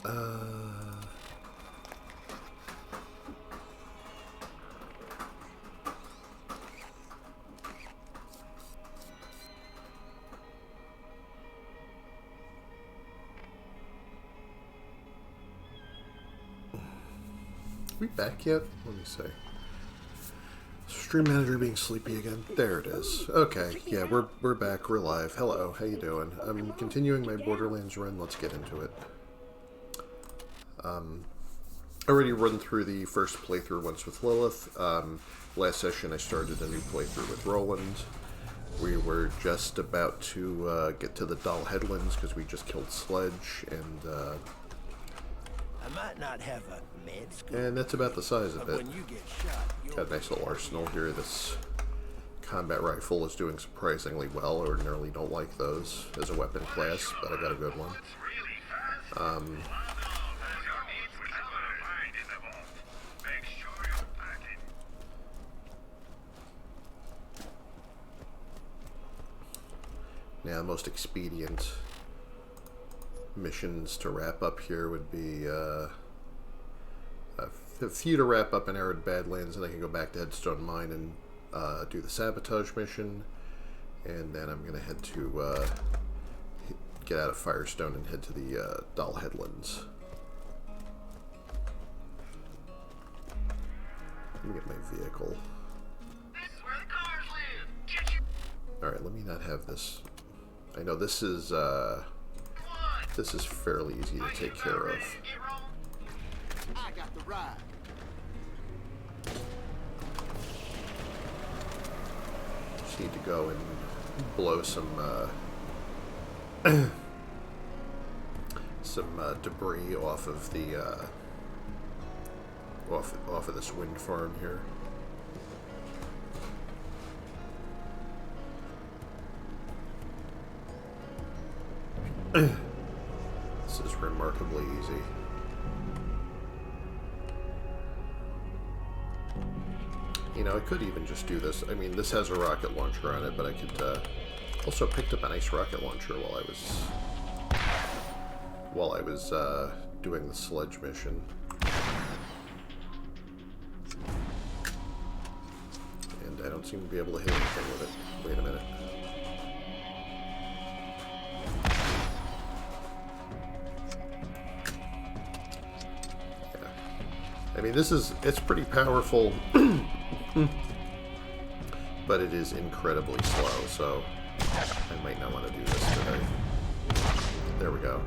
We back yet? Let me see. Stream manager being sleepy again. There it is. Okay, yeah, we're back. We're live. Hello, how you doing? I'm continuing my Borderlands run. Let's get into it. Already run through the first playthrough once with Lilith. Last session I started a new playthrough with Roland. We were just about to get to the Doll Headlands because we just killed Sledge, and I might not have a med school, and that's about the size of it. when you get shot, Got a nice little arsenal here. This combat rifle is doing surprisingly well. I ordinarily don't like those as a weapon class, but I got a good one. Now, most expedient missions to wrap up here would be a few to wrap up in Arid Badlands, and I can go back to Headstone Mine and do the sabotage mission, and then I'm going to head to get out of Firestone and head to the Doll Headlands. Let me get my vehicle. This is where the cars live. Alright, let me not have this. I know this is fairly easy to take care of. I got the ride. Just need to go and blow some debris off of the off of this wind farm here. This is remarkably easy. You know, I could even just do this. I mean, this has a rocket launcher on it, but I could also picked up a nice rocket launcher while I was doing the Sledge mission. And I don't seem to be able to hit anything with it. Wait a minute. I mean, it's pretty powerful, but it is incredibly slow, so I might not want to do this today. There we go.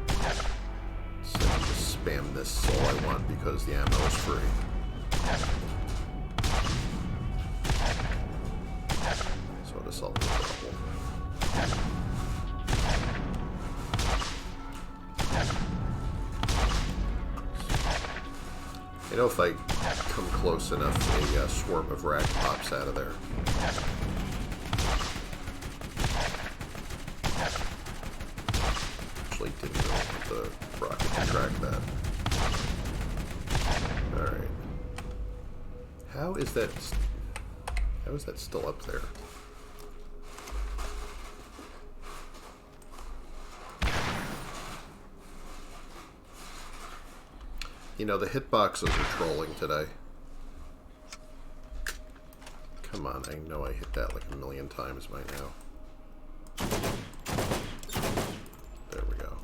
So I can just spam this all I want because the ammo is free. So to solve the problem. You know, if I come close enough, a swarm of rag pops out of there. Actually, didn't really want the rocket to track that. Alright. How is that still up there? You know, the hitboxes are trolling today. Come on, I know I hit that like a million times by now. There we go.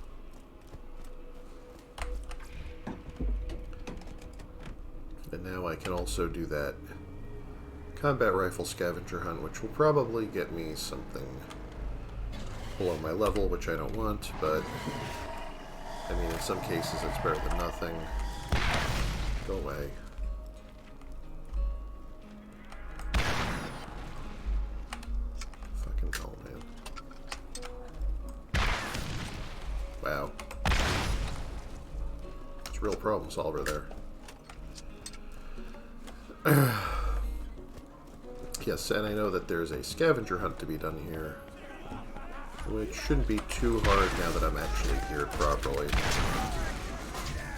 And now I can also do that combat rifle scavenger hunt, which will probably get me something below my level, which I don't want, but I mean, in some cases it's better than nothing. Go away. Fucking hell, man. Wow. It's a real problem solver there. Yes, and I know that there's a scavenger hunt to be done here, which shouldn't be too hard now that I'm actually geared properly.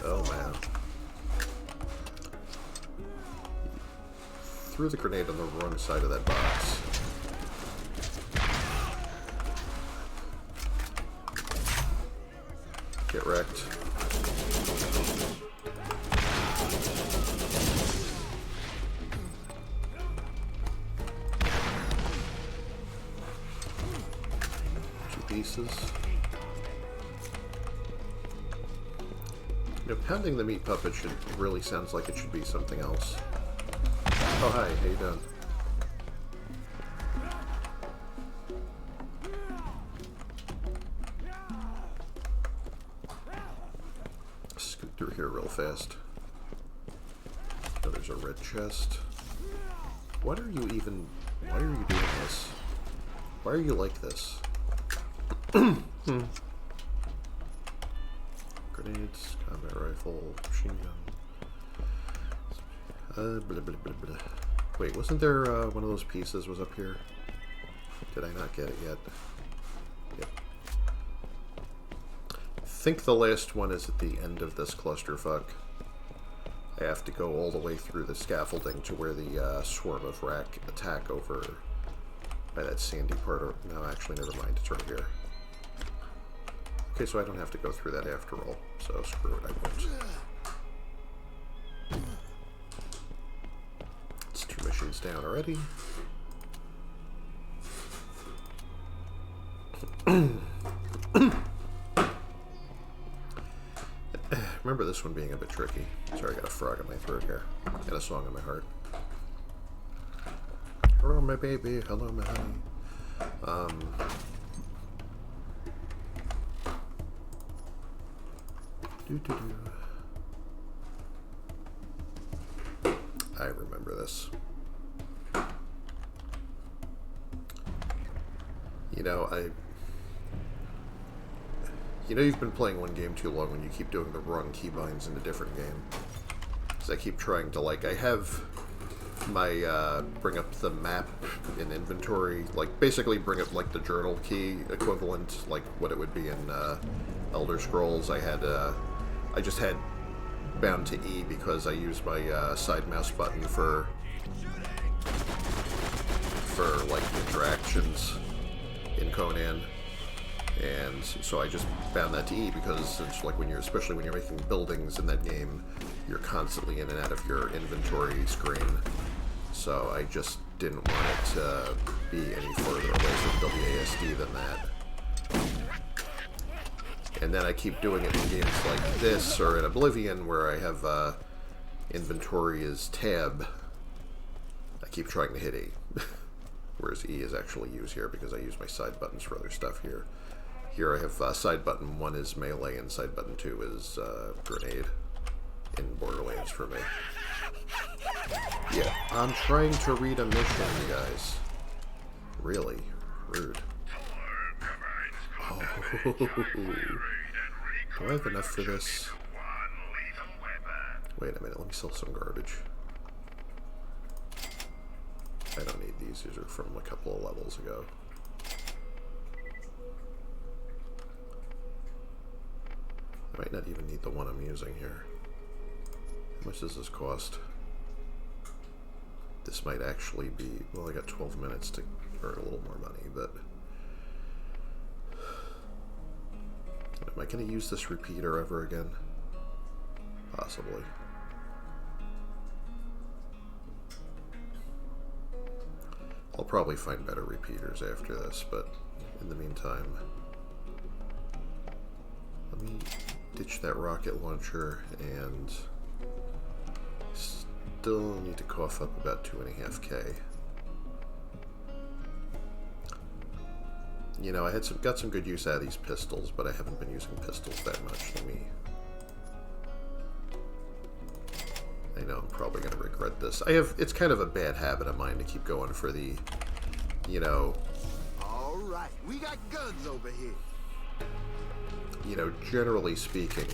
Oh, man. Threw the grenade on the wrong side of that box. Get wrecked. pieces. You know, pounding the meat puppet really sounds like it should be something else. Oh, hi. How you doing? Scoot through here real fast. Oh, there's a red chest. Why are you doing this? Why are you like this? Grenades, combat rifle, machine gun. Blah, blah, blah, blah. Wait, wasn't there one of those pieces was up here? Did I not get it yet? Yep. I think the last one is at the end of this clusterfuck. I have to go all the way through the scaffolding to where the swarm of rack attack over by that sandy part. No, actually, never mind. It's right here. Okay, so I don't have to go through that after all. So screw it, I won't. It's 2 missions down already. Remember this one being a bit tricky. Sorry, I got a frog in my throat here. And a song in my heart. Hello, my baby. Hello, my honey. I remember this. You know you've been playing one game too long when you keep doing the wrong keybinds in a different game. Because I keep trying to, like, I have my, bring up the map in inventory, like, basically bring up, like, the journal key equivalent, like what it would be in, Elder Scrolls. I just had bound to E because I used my, side mouse button for like, interactions in Conan. And so I just bound that to E because it's like especially when you're making buildings in that game, you're constantly in and out of your inventory screen. So I just didn't want it to be any further away from WASD than that. And then I keep doing it in games like this or in Oblivion where I have inventory is tab. I keep trying to hit E. Whereas E is actually used here because I use my side buttons for other stuff here. Here I have side button 1 is melee and side button 2 is grenade in Borderlands for me. Yeah, I'm trying to read a mission, you guys. Really? Rude. Oh. Do I have enough for this? Wait a minute, let me sell some garbage. I don't need these. These are from a couple of levels ago. I might not even need the one I'm using here. How much does this cost? This might actually be... Well, I got 12 minutes to earn a little more money, but... Am I going to use this repeater ever again? Possibly. I'll probably find better repeaters after this, but in the meantime... Let me ditch that rocket launcher and still need to cough up about 2.5K. You know, I had got some good use out of these pistols, but I haven't been using pistols that much. I know I'm probably going to regret this. It's kind of a bad habit of mine to keep going for the, you know... All right, we got guns over here. You know, generally speaking,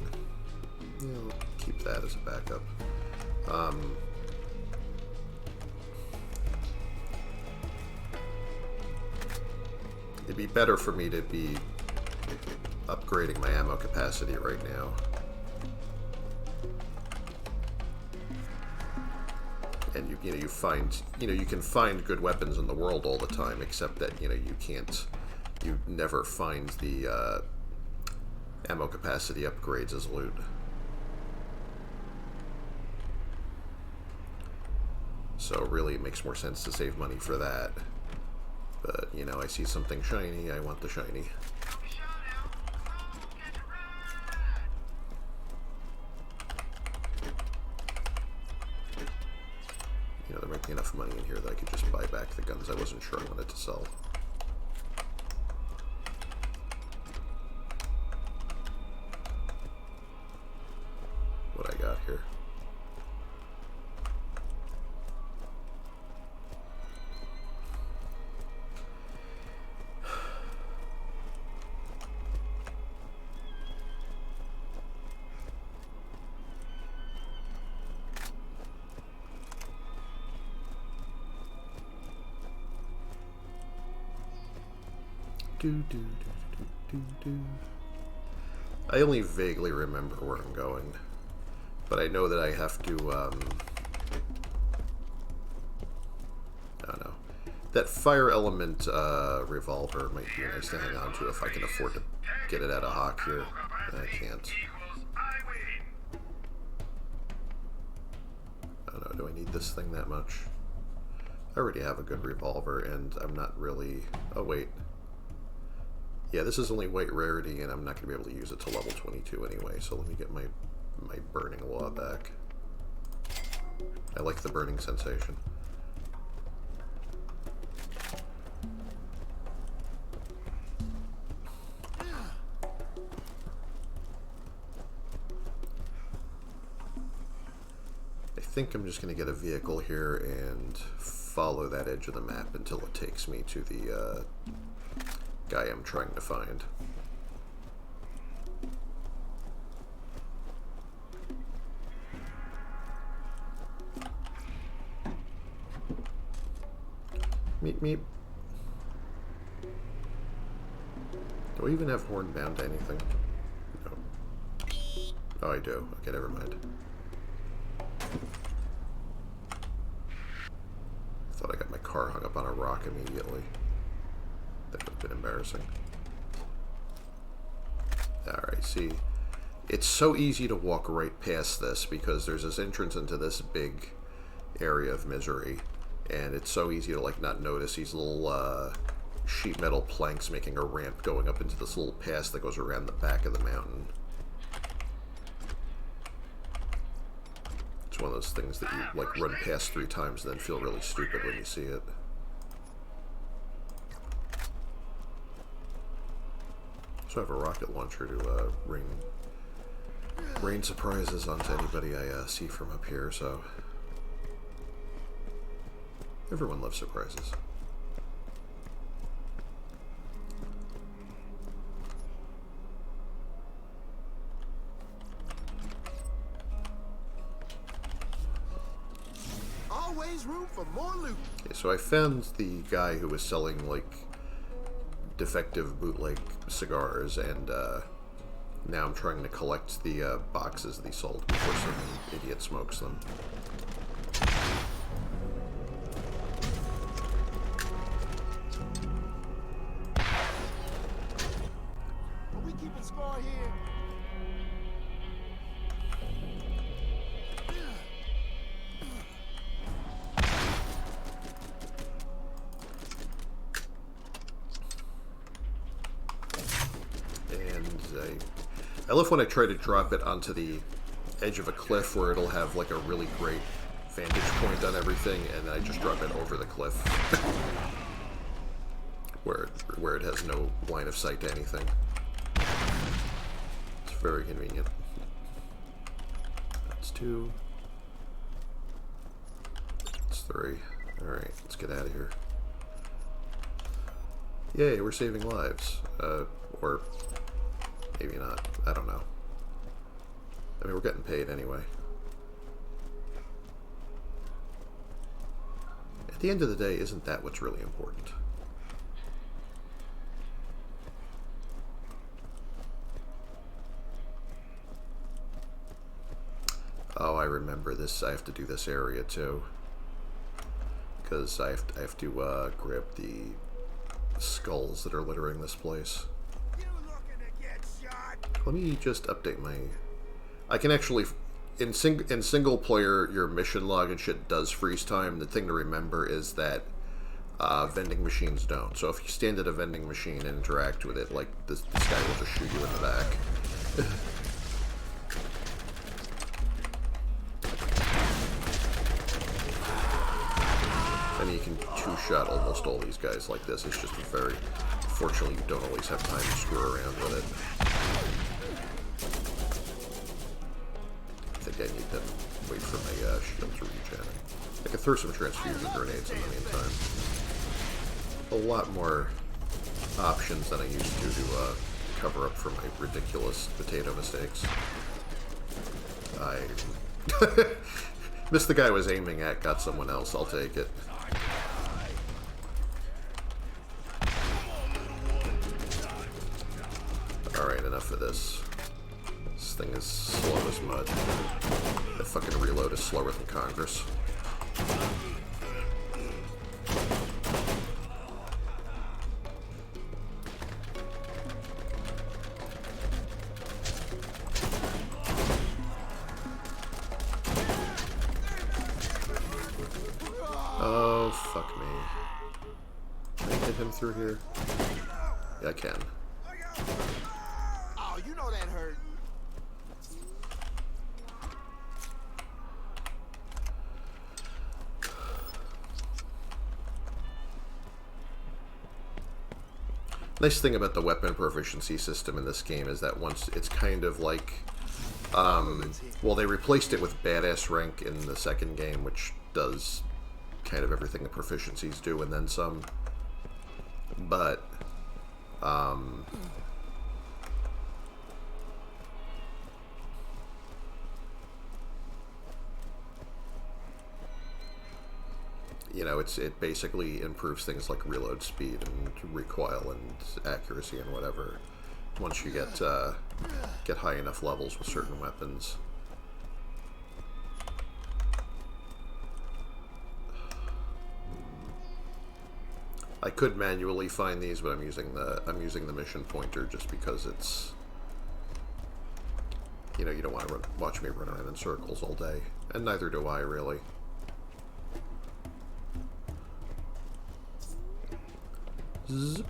you know, keep that as a backup. It'd be better for me to be upgrading my ammo capacity right now. And you can find good weapons in the world all the time, except that, you never find the, ammo capacity upgrades as loot. So really it makes more sense to save money for that. But, I see something shiny, I want the shiny. enough money in here that I could just buy back the guns I wasn't sure I wanted to sell. What I got here. I only vaguely remember where I'm going, but I know that I have to, I don't know. That fire element revolver might be nice to hang on to if I can afford to get it at a hock here. I can't. I don't know, do I need this thing that much? I already have a good revolver, and I'm not really... Oh, wait. Yeah, this is only white rarity, and I'm not going to be able to use it to level 22 anyway, so let me get my burning law back. I like the burning sensation. I think I'm just going to get a vehicle here and follow that edge of the map until it takes me to the guy I'm trying to find. Meep meep. Do I even have horn bound to anything? No. Oh, I do. Okay, never mind. Thought I got my car hung up on a rock immediately. That would have been embarrassing. Alright, see. It's so easy to walk right past this because there's this entrance into this big area of misery. And it's so easy to, like, not notice these little sheet metal planks making a ramp going up into this little pass that goes around the back of the mountain. It's one of those things that you, like, run past 3 times and then feel really stupid when you see it. So I have a rocket launcher to rain surprises onto anybody I see from up here, so... Everyone loves surprises. Always room for more loot. Okay, so I found the guy who was selling, like, defective bootleg cigars, and now I'm trying to collect the boxes that he sold before some idiot smokes them. Are we keeping score here? I love when I try to drop it onto the edge of a cliff where it'll have like a really great vantage point on everything, and I just drop it over the cliff where it has no line of sight to anything. It's very convenient. That's 2. That's 3. Alright, let's get out of here. Yay, we're saving lives. Or maybe not. I don't know. I mean, we're getting paid anyway. At the end of the day, isn't that what's really important? Oh, I remember this. I have to do this area too. Because I have to grab the skulls that are littering this place. Let me just update my... I can actually... In single player, your mission log and shit does freeze time. The thing to remember is that vending machines don't. So if you stand at a vending machine and interact with it, like, this guy will just shoot you in the back. one-shot almost all these guys like this. It's just very... Fortunately, you don't always have time to screw around with it. I think I need to wait for my shield to regen. I can throw some transfusion grenades in the meantime. A lot more options than I used to cover up for my ridiculous potato mistakes. I missed the guy I was aiming at, got someone else. I'll take it. Alright, enough of this. This thing is slow as mud. That fucking reload is slower than Congress. Oh, fuck me. Can I get him through here? Yeah, I can. Oh, you know that hurt. Nice thing about the weapon proficiency system in this game is that once it's kind of like, well, they replaced it with badass rank in the second game, which does kind of everything the proficiencies do and then some. But, you know, it basically improves things like reload speed and recoil and accuracy and whatever once you get high enough levels with certain weapons. I could manually find these, but I'm using the mission pointer just because it's, you know, you don't want to watch me run around in circles all day, and neither do I really. Zip.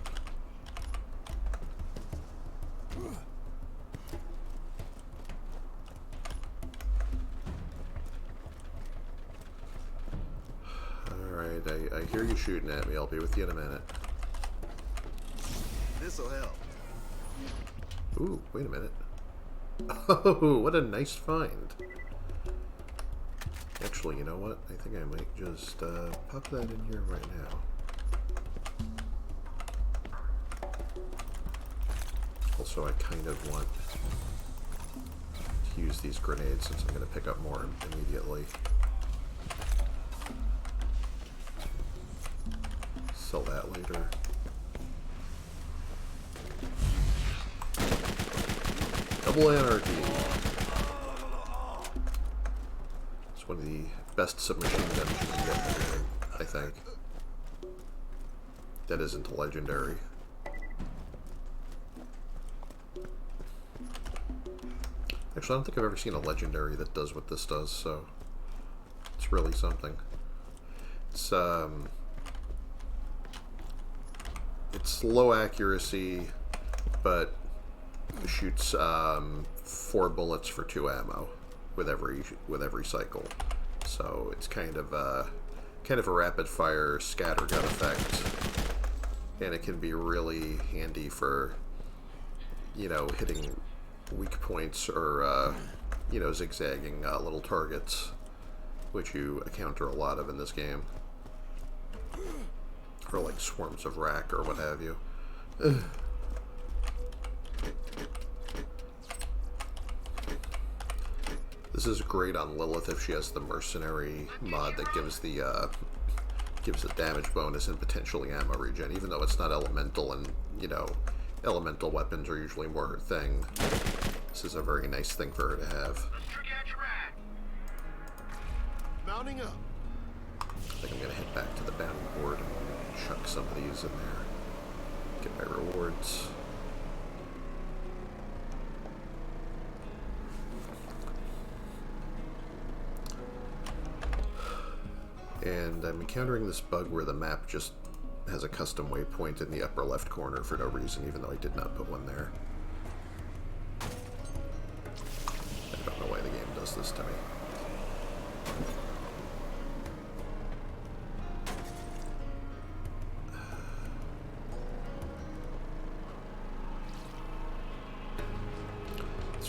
Alright, I hear you shooting at me. I'll be with you in a minute. This'll help. Ooh, wait a minute. Oh, what a nice find. Actually, you know what? I think I might just pop that in here right now. Also, I kind of want to use these grenades since I'm going to pick up more immediately. Sell that later. Double Anarchy. It's one of the best submachine guns you can get in the game, I think. That isn't legendary. Actually, I don't think I've ever seen a legendary that does what this does, so it's really something. It's low accuracy, but shoots 4 bullets for 2 ammo with every cycle. So it's kind of a rapid fire scattergun effect, and it can be really handy for, you know, hitting weak points or you know, zigzagging little targets, which you encounter a lot of in this game, or like swarms of rack or what have you. This is great on Lilith if she has the mercenary mod that gives the damage bonus and potentially ammo regen, even though it's not elemental, and you know, elemental weapons are usually more her thing. This is a very nice thing for her to have. Mounting up. I think I'm going to head back to the bounty board and chuck some of these in there. Get my rewards. And I'm encountering this bug where the map just has a custom waypoint in the upper left corner for no reason, even though I did not put one there. I don't know why the game does this to me.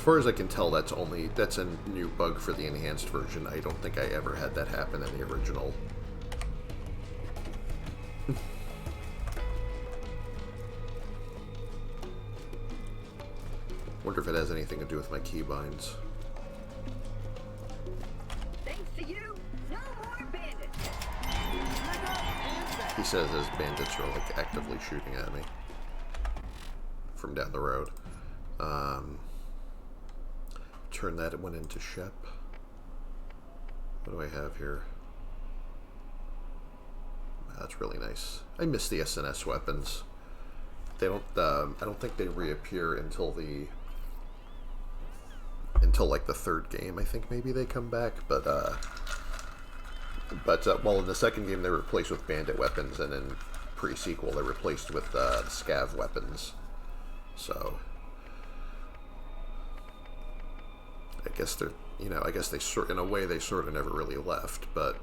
far as I can tell, that's a new bug for the enhanced version. I don't think I ever had that happen in the original. Wonder if it has anything to do with my keybinds. Thanks to you, no more bandits. He says his bandits are like actively shooting at me from down the road. Turn that one into Shep. What do I have here? That's really nice. I miss the SNS weapons. They don't. I don't think they reappear until like the third game. I think maybe they come back, but well, in the second game they were replaced with bandit weapons, and in pre-sequel they're replaced with scav weapons. So I guess they're, I guess they in a way they sort of never really left, but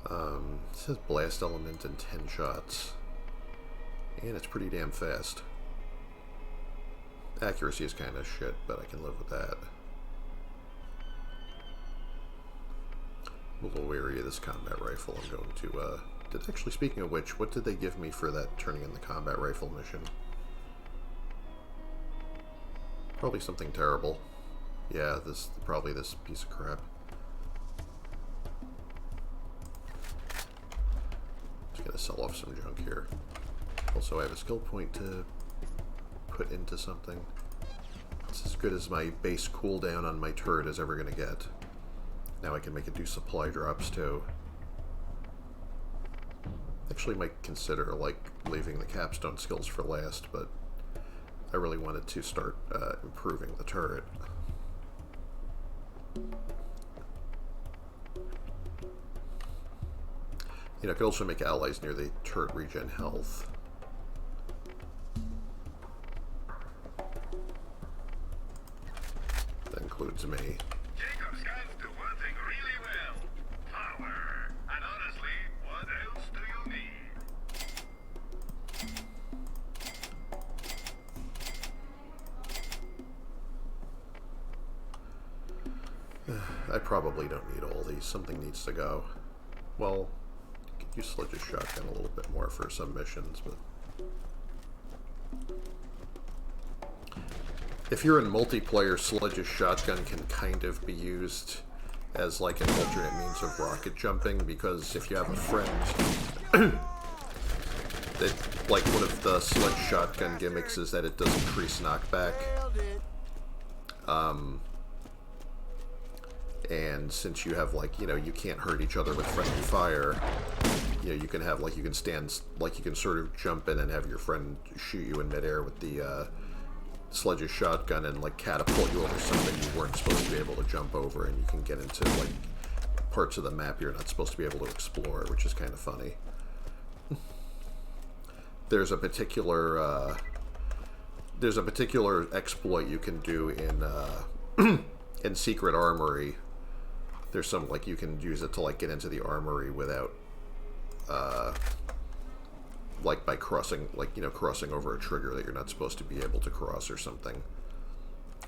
it says blast element in 10 shots, and it's pretty damn fast. Accuracy is kind of shit, but I can live with that. I'm a little wary of this combat rifle. I'm going to, actually, speaking of which, what did they give me for that turning in the combat rifle mission? Probably something terrible. Yeah, probably this piece of crap. Just gonna sell off some junk here. Also, I have a skill point to put into something. It's as good as my base cooldown on my turret is ever gonna get. Now I can make it do supply drops too. Actually might consider like leaving the capstone skills for last, but I really wanted to start improving the turret. I could also make allies near the turret regen health. That includes me. Jacob scouts do one thing really well. Power. And honestly, what else do you need? I probably don't need all these. Something needs to go. Well, I could use Sledge's shotgun a little bit more for some missions, but if you're in multiplayer, Sledge's shotgun can kind of be used as like an alternate means of rocket jumping, because if you have a friend, like one of the Sledge shotgun gimmicks is that it does increase knockback. And since you have like, you can't hurt each other with friendly fire, you can have like, you can sort of jump in and have your friend shoot you in midair with the Sledge's shotgun and like catapult you over something you weren't supposed to be able to jump over, and you can get into like parts of the map you're not supposed to be able to explore, which is kind of funny. There's a particular exploit you can do in in Secret Armory. There's some like you can use it to like get into the armory without like by crossing, like, crossing over a trigger that you're not supposed to be able to cross or something.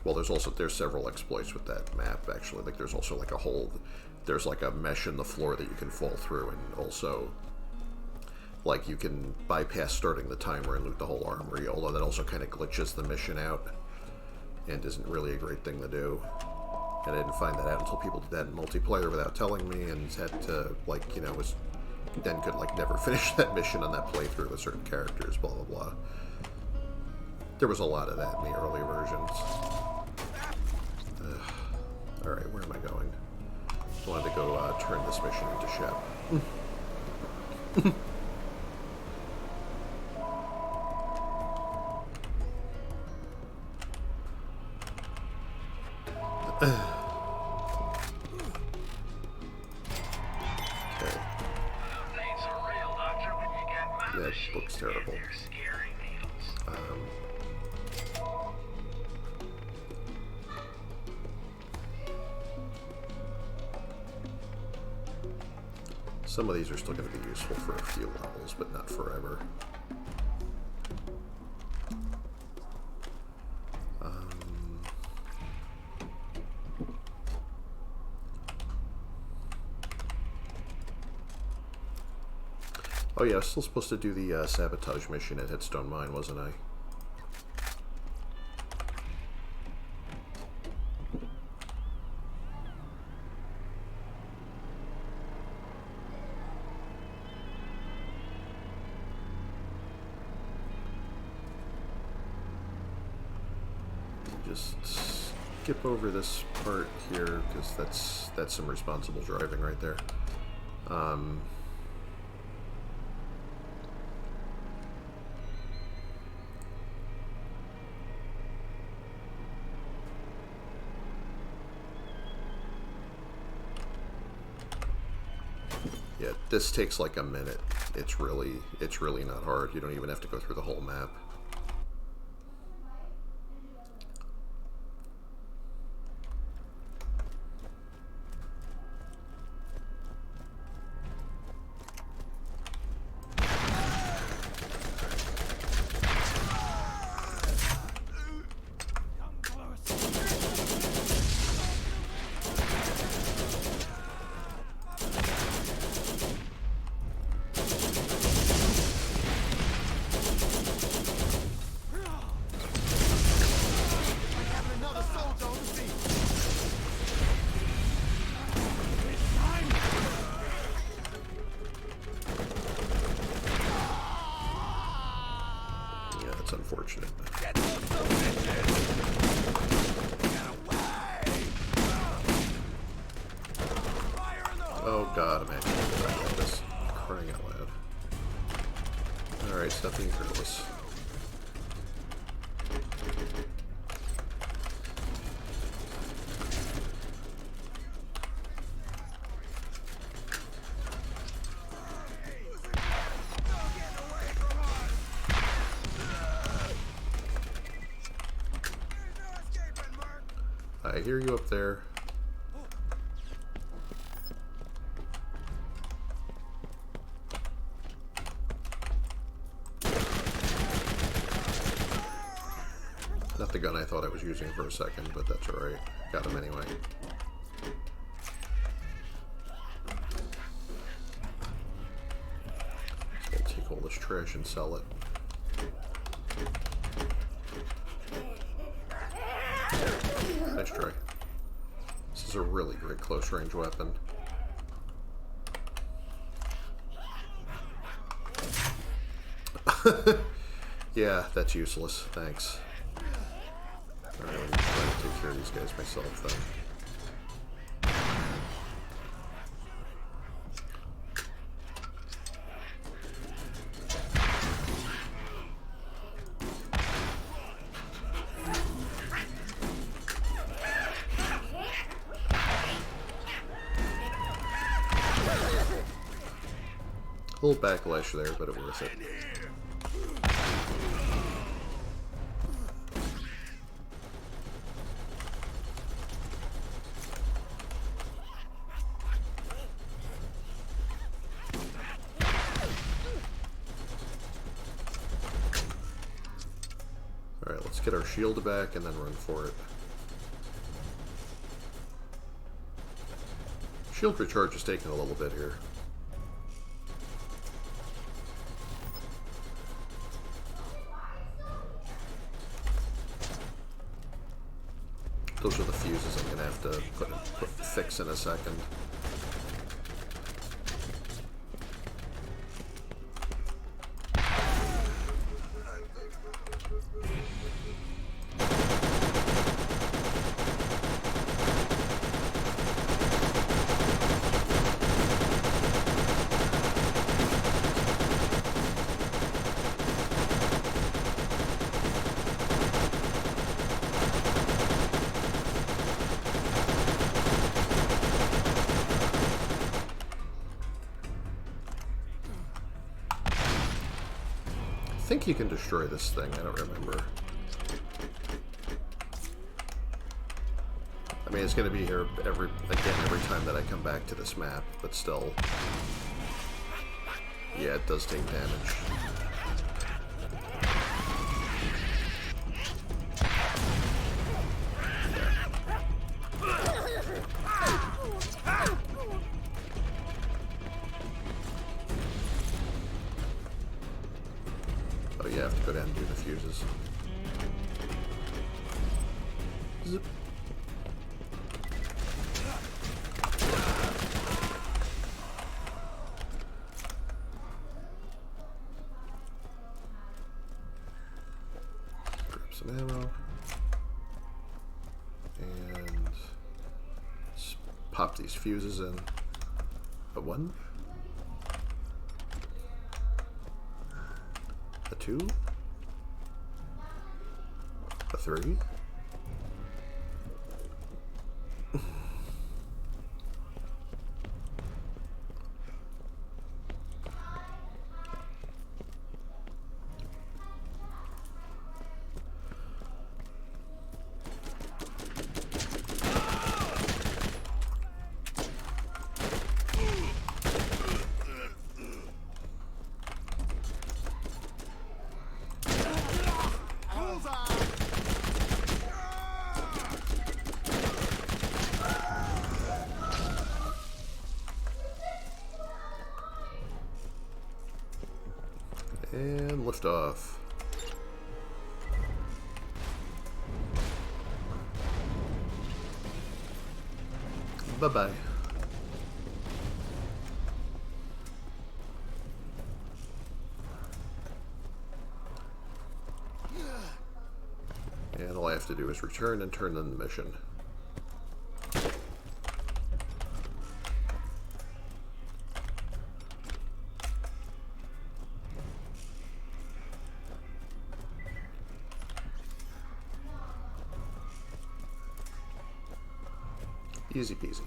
Well, there's several exploits with that map, actually. Like, there's also like a hole, there's like a mesh in the floor that you can fall through, and also like you can bypass starting the timer and loot the whole armory, although that also kind of glitches the mission out and isn't really a great thing to do. And I didn't find that out until people did that in multiplayer without telling me, and had to, like, then could, like, never finish that mission on that playthrough with certain characters, blah, blah, blah. There was a lot of that in the early versions. Alright, where am I going? I wanted to go turn this mission into Shep. That looks terrible. Some of these are still going to be useful for a few levels, but not forever. Oh yeah, I was still supposed to do the sabotage mission at Headstone Mine, wasn't I? Just skip over this part here, because that's some responsible driving right there. Yeah, this takes like a minute. It's really not hard. You don't even have to go through the whole map. Unfortunate. Oh god, I'm actually gonna get this. Crying out loud. Alright, stop being careless. I hear you up there. Not the gun I thought I was using for a second, but that's alright. Got him anyway. So I'll take all this trash and sell it. Nice try. This is a really great close-range weapon. Yeah, that's useless. Thanks. Alright, let me try to take care of these guys myself then. A little backlash there, but it worth it. Alright, let's get our shield back and then run for it. Shield recharge is taking a little bit here. Those are the fuses I'm gonna have to fix in a second. I think you can destroy this thing, I don't remember. I mean, it's going to be here every time that I come back to this map, but still. Yeah, it does take damage. Zip. Grab some ammo. And let's pop these fuses in. A 1? A 2? A 3? And lift off. Bye-bye. And all I have to do is return and turn in the mission. Easy peasy.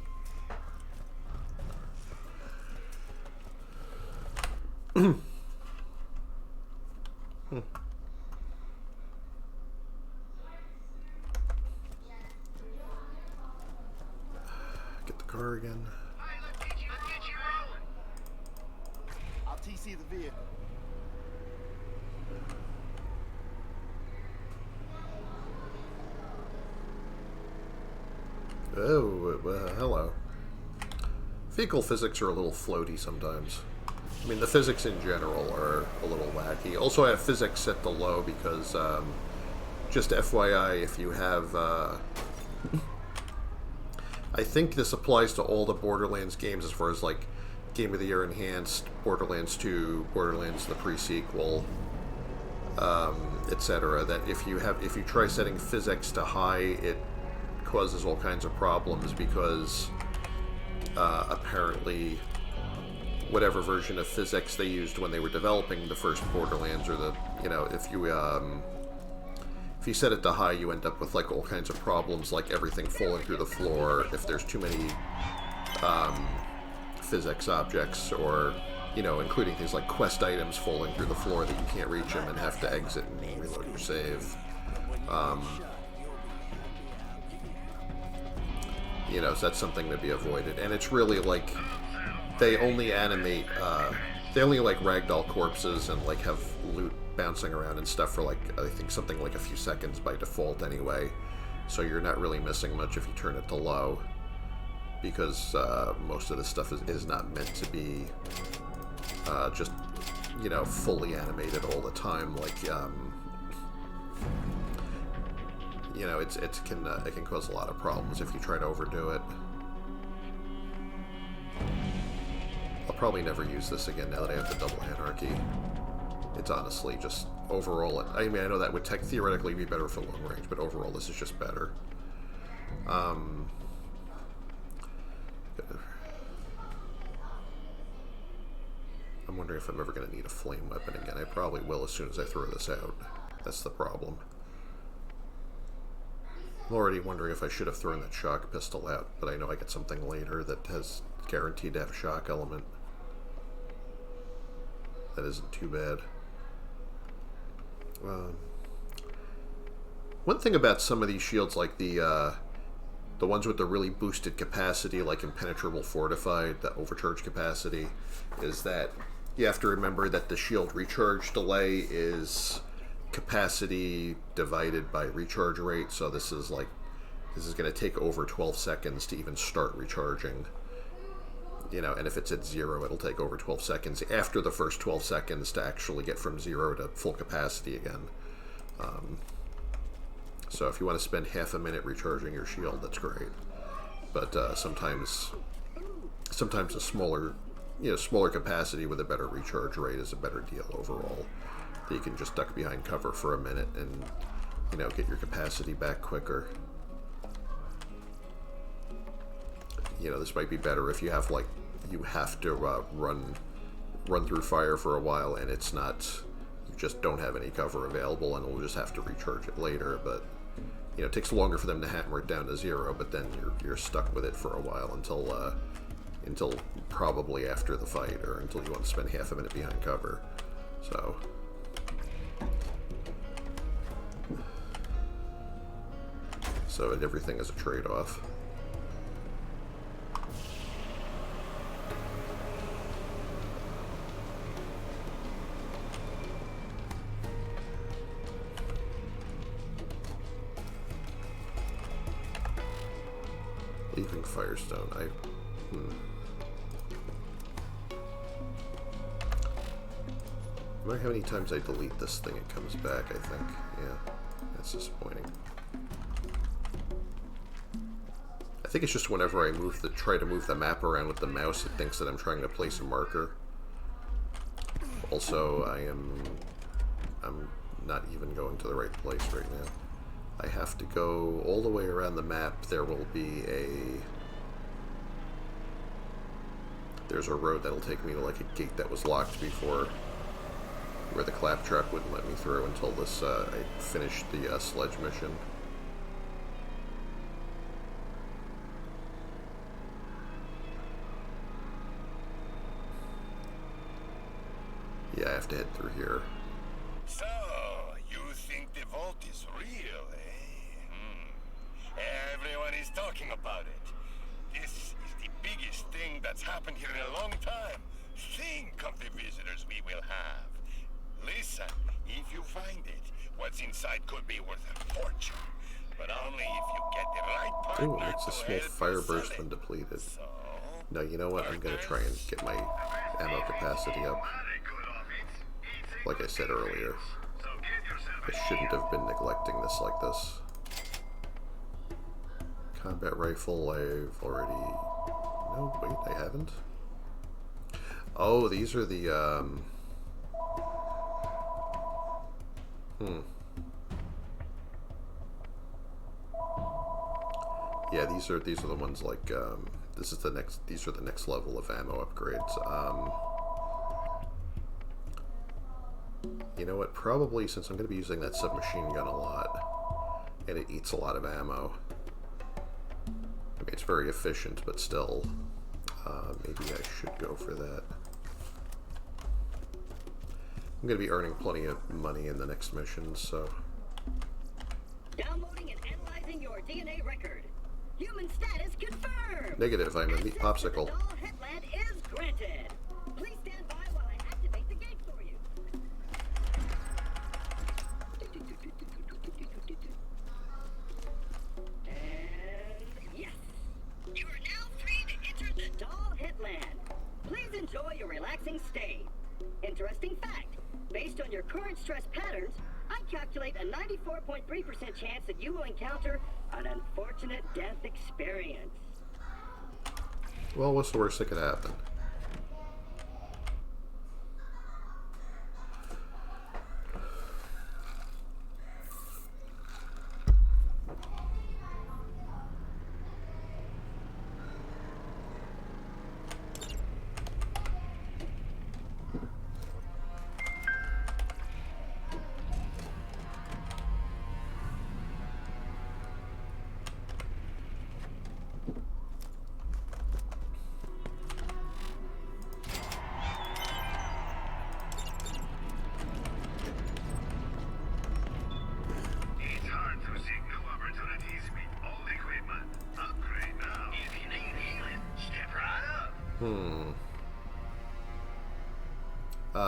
Get the car again. Let's get you rolling. I'll TC the vehicle. Oh, hello. Vehicle physics are a little floaty sometimes. I mean, the physics in general are a little wacky. Also, I have physics set to low because, just FYI, if you have, I think this applies to all the Borderlands games as far as, like, Game of the Year Enhanced, Borderlands 2, Borderlands the pre-sequel, etc. That if you try setting physics to high, it causes all kinds of problems because apparently whatever version of physics they used when they were developing the first Borderlands, or the, you know, if you set it to high, you end up with like all kinds of problems, like everything falling through the floor if there's too many physics objects, or, you know, including things like quest items falling through the floor that you can't reach them and have to exit and reload your save. You know, so that's something to be avoided. And it's really like, they only animate, they only like ragdoll corpses and like have loot bouncing around and stuff for like, I think something like a few seconds by default anyway. So you're not really missing much if you turn it to low, because most of this stuff is not meant to be just, you know, fully animated all the time. Like, you know, it can cause a lot of problems if you try to overdo it. I'll probably never use this again now that I have the double anarchy. It's honestly just overall. I mean, I know that would theoretically be better for long range, but overall, this is just better. I'm wondering if I'm ever going to need a flame weapon again. I probably will as soon as I throw this out. That's the problem. I'm already wondering if I should have thrown that shock pistol out, but I know I get something later that has guaranteed to have a shock element. That isn't too bad. One thing about some of these shields, like the ones with the really boosted capacity, like Impenetrable Fortified, the overcharge capacity, is that you have to remember that the shield recharge delay is capacity divided by recharge rate, so this is going to take over 12 seconds to even start recharging. You know, and if it's at 0, it'll take over 12 seconds after the first 12 seconds to actually get from 0 to full capacity again. So if you want to spend half a minute recharging your shield, that's great. But sometimes a smaller, smaller capacity with a better recharge rate is a better deal overall. That you can just duck behind cover for a minute and, get your capacity back quicker. This might be better if you have you have to run through fire for a while and it's not, you just don't have any cover available and we'll just have to recharge it later. But it takes longer for them to hammer it down to 0, but then you're stuck with it for a while until probably after the fight, or until you want to spend half a minute behind cover. So everything is a trade-off. Leaving Firestone. I wonder how many times I delete this thing it comes back, I think. Yeah, that's disappointing. I think it's just whenever I try to move the map around with the mouse, it thinks that I'm trying to place a marker. Also, I'm not even going to the right place right now. I have to go all the way around the map. There will be there's a road that'll take me to like a gate that was locked before, where the claptrap wouldn't let me through until I finished the sledge mission. Yeah, I have to head through here. So, you think the vault is real, eh? Everyone is talking about it. This is the biggest thing that's happened here in a long time. Think of the visitors we will have. Listen, if you find it, what's inside could be worth a fortune. But only if you get the right partner. Ooh, it makes a small fire burst when depleted. So, No, you know what? I'm going to try and get my ammo capacity up. Like I said earlier, I shouldn't have been neglecting this like this. Combat rifle, I've already... No, wait, I haven't. Oh, these are the, Yeah, these are the ones like, these are the next level of ammo upgrades. You know what, probably, since I'm going to be using that submachine gun a lot, and it eats a lot of ammo, I mean, it's very efficient, but still, maybe I should go for that. I'm going to be earning plenty of money in the next mission, so... Downloading and analyzing your DNA record. Human status confirmed. Negative, I'm a meat popsicle. Access to the Doll Headland is granted. Please stand by while I activate the gate for you. And yes, you are now free to enter the Doll Headland. Please enjoy your relaxing stay. Interesting fact, based on your current stress patterns, I calculate a 94.3% chance that you will encounter an unfortunate death experience. Well, what's the worst that could happen? it's hard to seek new opportunities with old equipment. Upgrade now. If you need healing, step right up.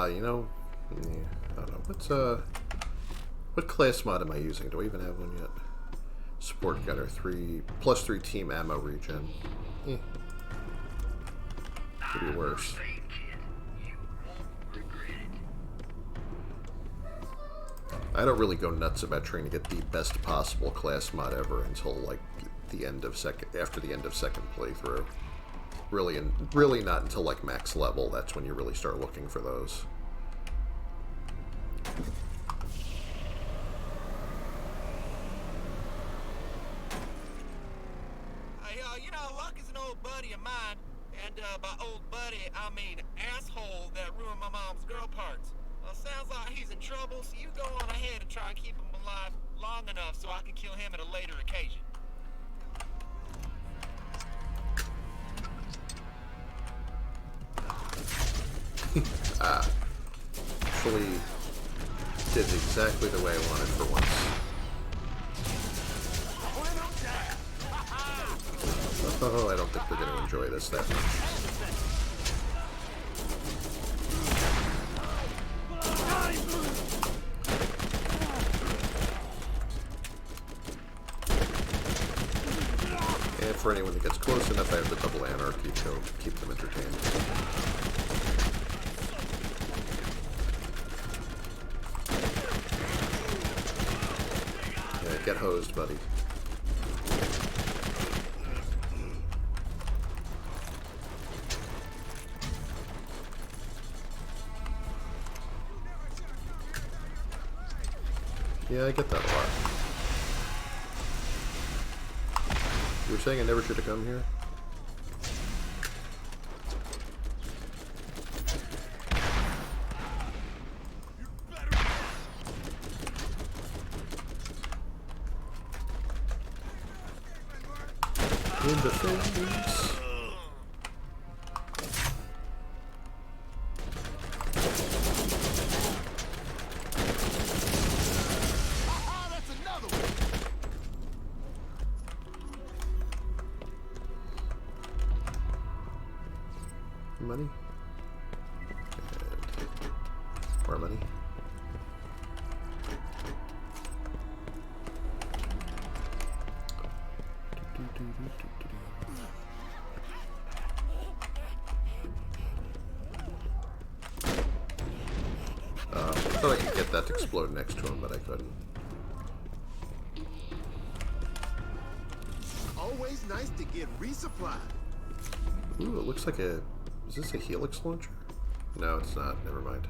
You know, yeah, I don't know. What class mod am I using? Do I even have one yet? Support gunner, +3 team ammo regen. Could be worse. Say it, kid. You won't regret it. I don't really go nuts about trying to get the best possible class mod ever until like the end of after the end of second playthrough. Really not until like max level. That's when you really start looking for those. You know, Luck is an old buddy of mine, and by old buddy, I mean asshole that ruined my mom's girl parts. Sounds like he's in trouble, so you go on ahead and try and keep him alive long enough so I can kill him at a later occasion. Actually did exactly the way I wanted for once. Oh, I don't think we're going to enjoy this that much. And for anyone that gets close enough, I have the double anarchy to keep them entertained. Yeah, get hosed, buddy. Yeah, I get that a lot. You were saying I never should have come here? In the face. Money. And more money. I thought I could get that to explode next to him, but I couldn't. Always nice to get resupplied. Ooh, it looks like a... Is this a Helix launcher? No, it's not. Never mind.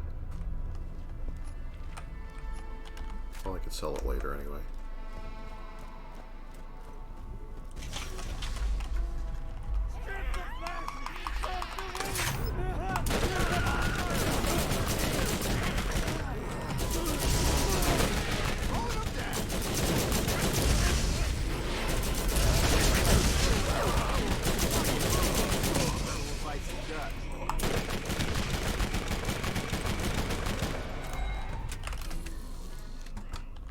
Well, I could sell it later anyway.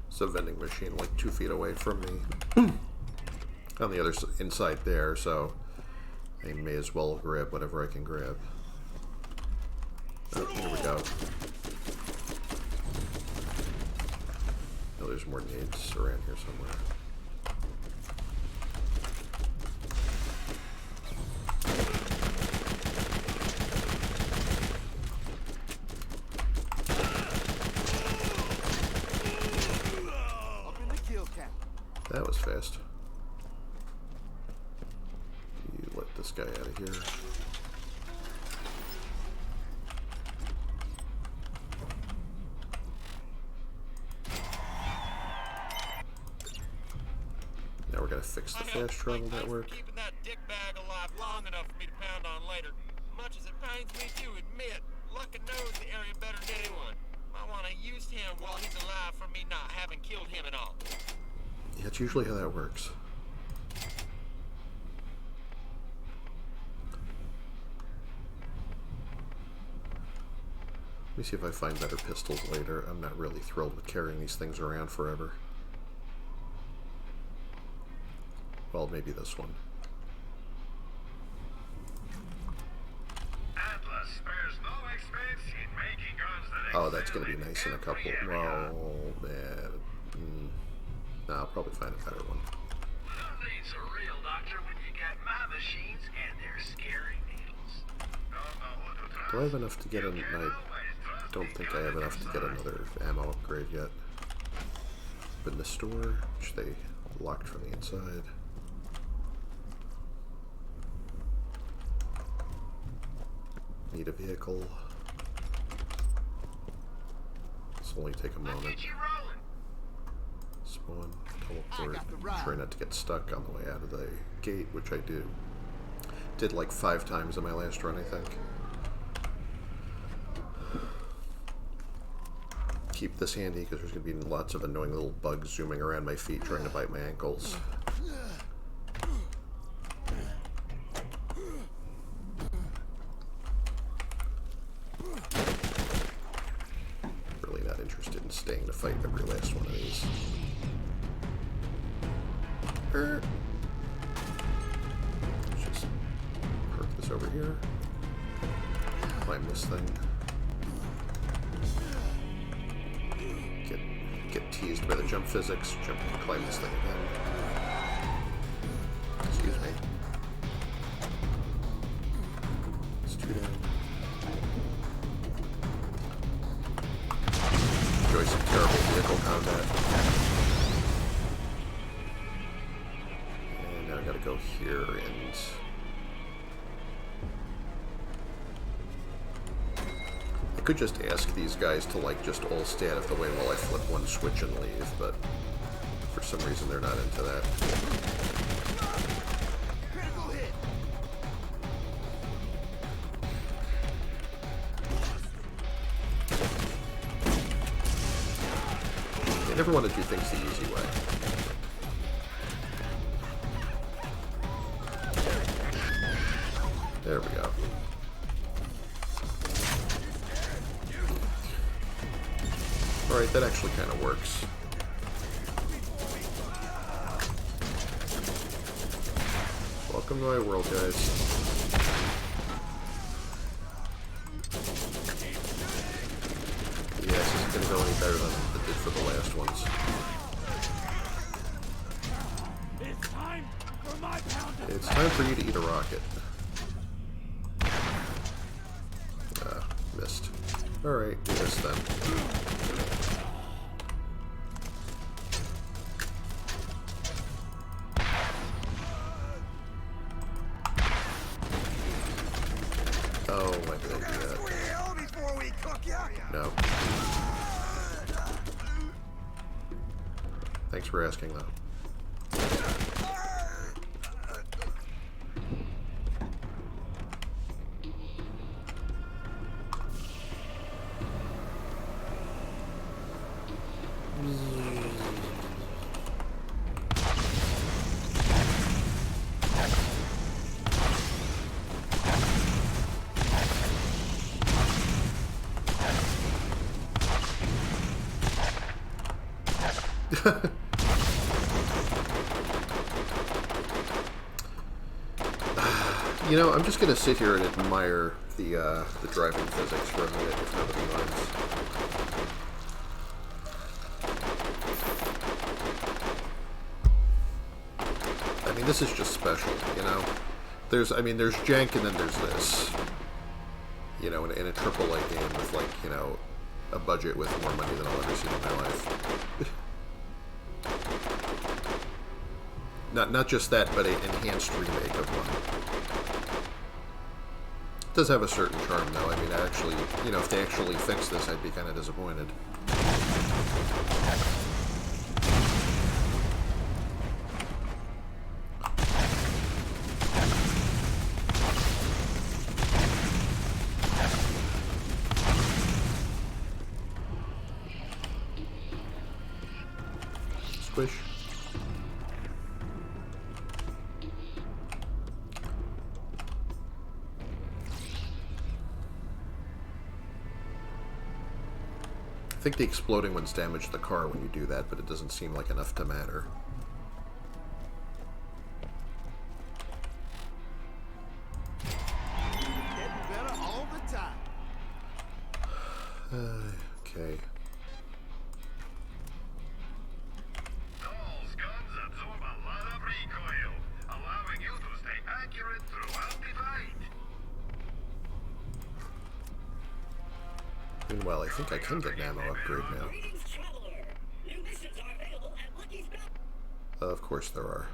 It's a vending machine like 2 feet away from me on the other inside there, so I may as well grab whatever I can grab. Oh, here we go. Oh, there's more nades around here somewhere. That was fast. You let this guy out of here. Now we're gonna fix the fast travel network. Keeping that dick bag alive long enough for me to pound on later. Much as it pains me to admit, Luckin knows the area better than anyone. I want to use him while he's alive for me not having killed him at all. Yeah, that's usually how that works. Let me see if I find better pistols later. I'm not really thrilled with carrying these things around forever. Well, maybe this one. Atlas spares no expense in making guns that Oh, that's going to be nice in a couple. Well, no, I'll probably find a better one. Nothing's a real doctor when you got my machines and their scary needles. Do I have enough to get I don't think I have enough to get another ammo upgrade yet. Open this door, which they locked from the inside. Need a vehicle. This will only take a moment. Spawn, teleport. Try not to get stuck on the way out of the gate, which I do. Did like 5 times in my last run, I think. Keep this handy because there's going to be lots of annoying little bugs zooming around my feet trying to bite my ankles. Really not interested in staying to fight every last one of these. Let's just park this over here. Climb this thing. Get teased by the jump physics. Jump and climb this thing again. Excuse me. It's 2 down. Enjoy some terrible vehicle combat. And now I gotta go here and... I could just ask these guys to, like, just all stay out of the way while I flip one switch and leave, but for some reason they're not into that. Critical hit. They never want to do things the easy way. There we go. Alright, that actually kind of works. Welcome to my world, guys. Yeah, this isn't going to go any better than it did for the last ones. It's time for you to eat a rocket. Missed. Alright, we missed them. Oh, why did I do that? No. Thanks for asking, though. You know, I'm just gonna sit here and admire the driving physics for a minute, if nobody minds. I mean, this is just special, you know? There's jank and then there's this. You know, in a AAA game with, like, you know, a budget with more money than I'll ever see in my life. Not just that, but an enhanced remake of one. It does have a certain charm, though. I mean, I actually, you know, if they actually fix this, I'd be kind of disappointed. Squish. I think the exploding ones damage the car when you do that, but it doesn't seem like enough to matter. Getting better all the time. Okay. Those guns absorb a lot of recoil, allowing you to stay accurate throughout the fight. Meanwhile, I think I can get an ammo upgrade now. Greetings, traveler. New missions are available Of course there are.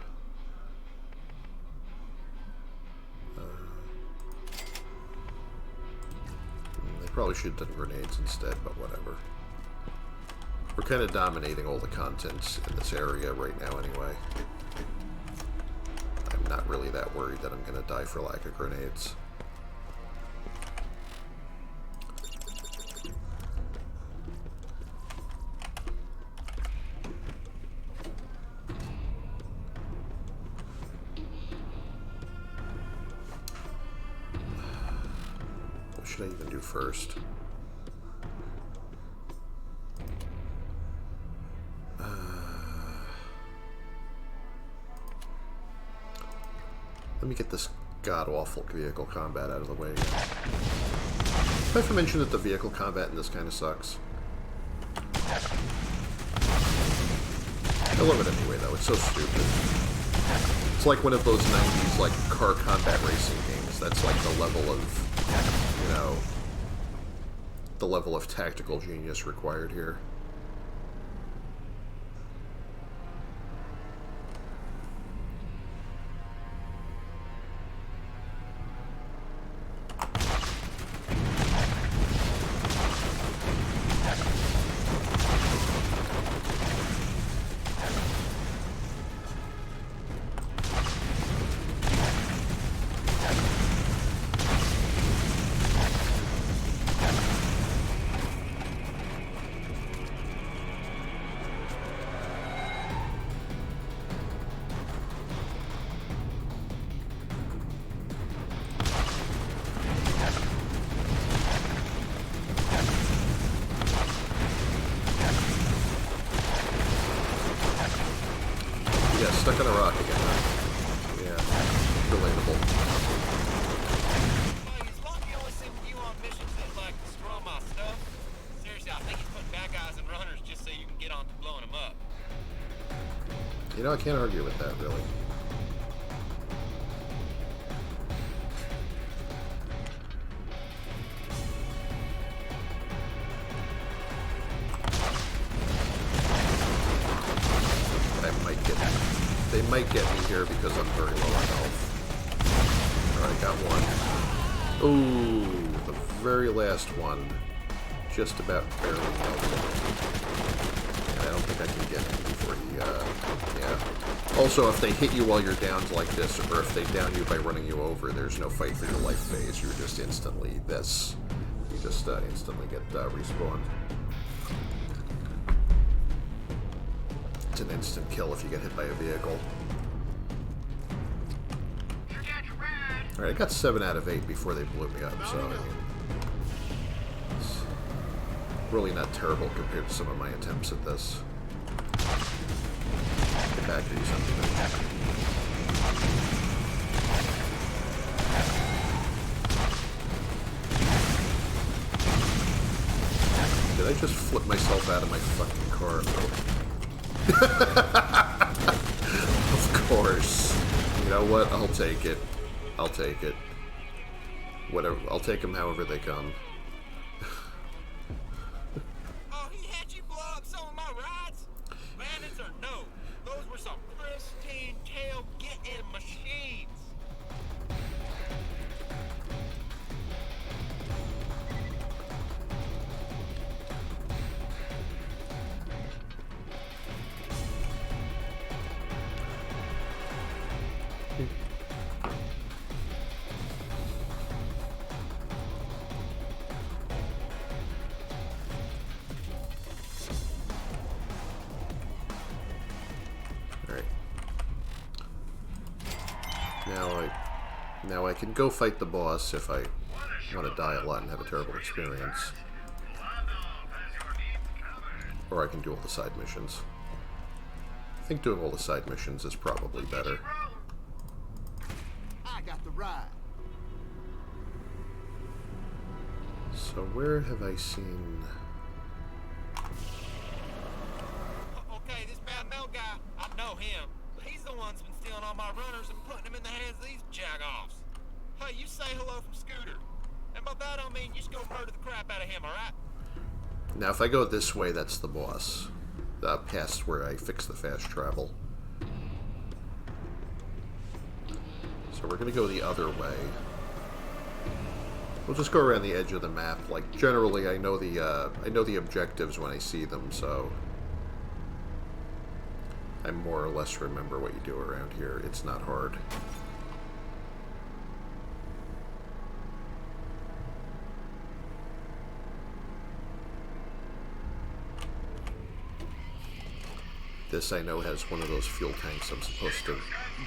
They probably should have done grenades instead, but whatever. We're kind of dominating all the content in this area right now anyway. I'm not really that worried that I'm going to die for lack of grenades. What should I even do first? Let me get this god-awful vehicle combat out of the way again. Did I ever mention that the vehicle combat in this kind of sucks? I love it anyway, though. It's so stupid. It's like one of those 90s, like, car combat racing games. That's like the level of, you know, the level of tactical genius required here. Stuck on a rock again, huh? Yeah, relatable. Oh, he's lucky only seen you on missions that, like, destroy my stuff. Seriously, I think he's putting bad guys and runners just so you can get on to blowing them up. You know, I can't argue with that, really. They might get me here because I'm very low on health. Alright, got one. Ooh, the very last one. Just about barely nailed it. And I don't think I can get him before he, yeah. Also, if they hit you while you're downed like this, or if they down you by running you over, there's no fight for your life phase. You're just instantly this. You just instantly get respawned. It's an instant kill if you get hit by a vehicle. Alright, I got 7 out of 8 before they blew me up, so I mean, it's really not terrible compared to some of my attempts at this. Get back to you something. Did I just flip myself out of my fucking car? Of course. You know what? I'll take it. I'll take it. Whatever. I'll take them however they come. Oh, he had you blow up some of my rides? Bandits or no? Those were some pristine tail-getting machines. Now I can go fight the boss if I want to die a lot and have a terrible experience. Or I can do all the side missions. I think doing all the side missions is probably better. I got the ride. So where have I seen... Okay, this bad Mel guy, I know him. He's the one that's been stealing all my runners and putting them in the hands of these jagoffs. Hey, you say hello from Scooter. And by that I mean you just go murder the crap out of him, alright? Now if I go this way, that's the boss. Past where I fix the fast travel. So we're going to go the other way. We'll just go around the edge of the map. Like, generally, I know the objectives when I see them, so I more or less remember what you do around here. It's not hard. This, I know, has one of those fuel tanks I'm supposed to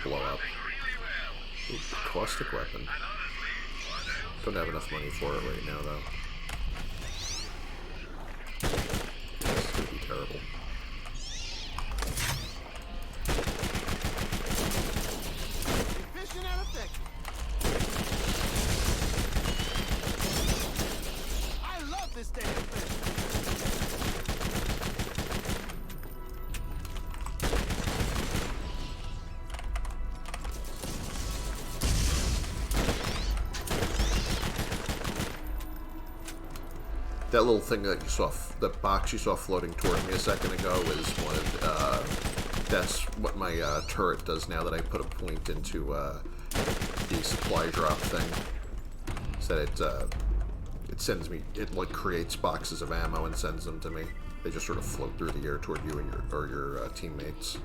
blow up. Ooh, caustic weapon. Don't have enough money for it right now, though. This is going to be terrible. Efficient and effective. I love this damn thing. That little thing that you saw, the box you saw floating toward me a second ago, is one of, that's what my turret does now that I put a point into the supply drop thing. So that it sends me, it like creates boxes of ammo and sends them to me. They just sort of float through the air toward you and your teammates.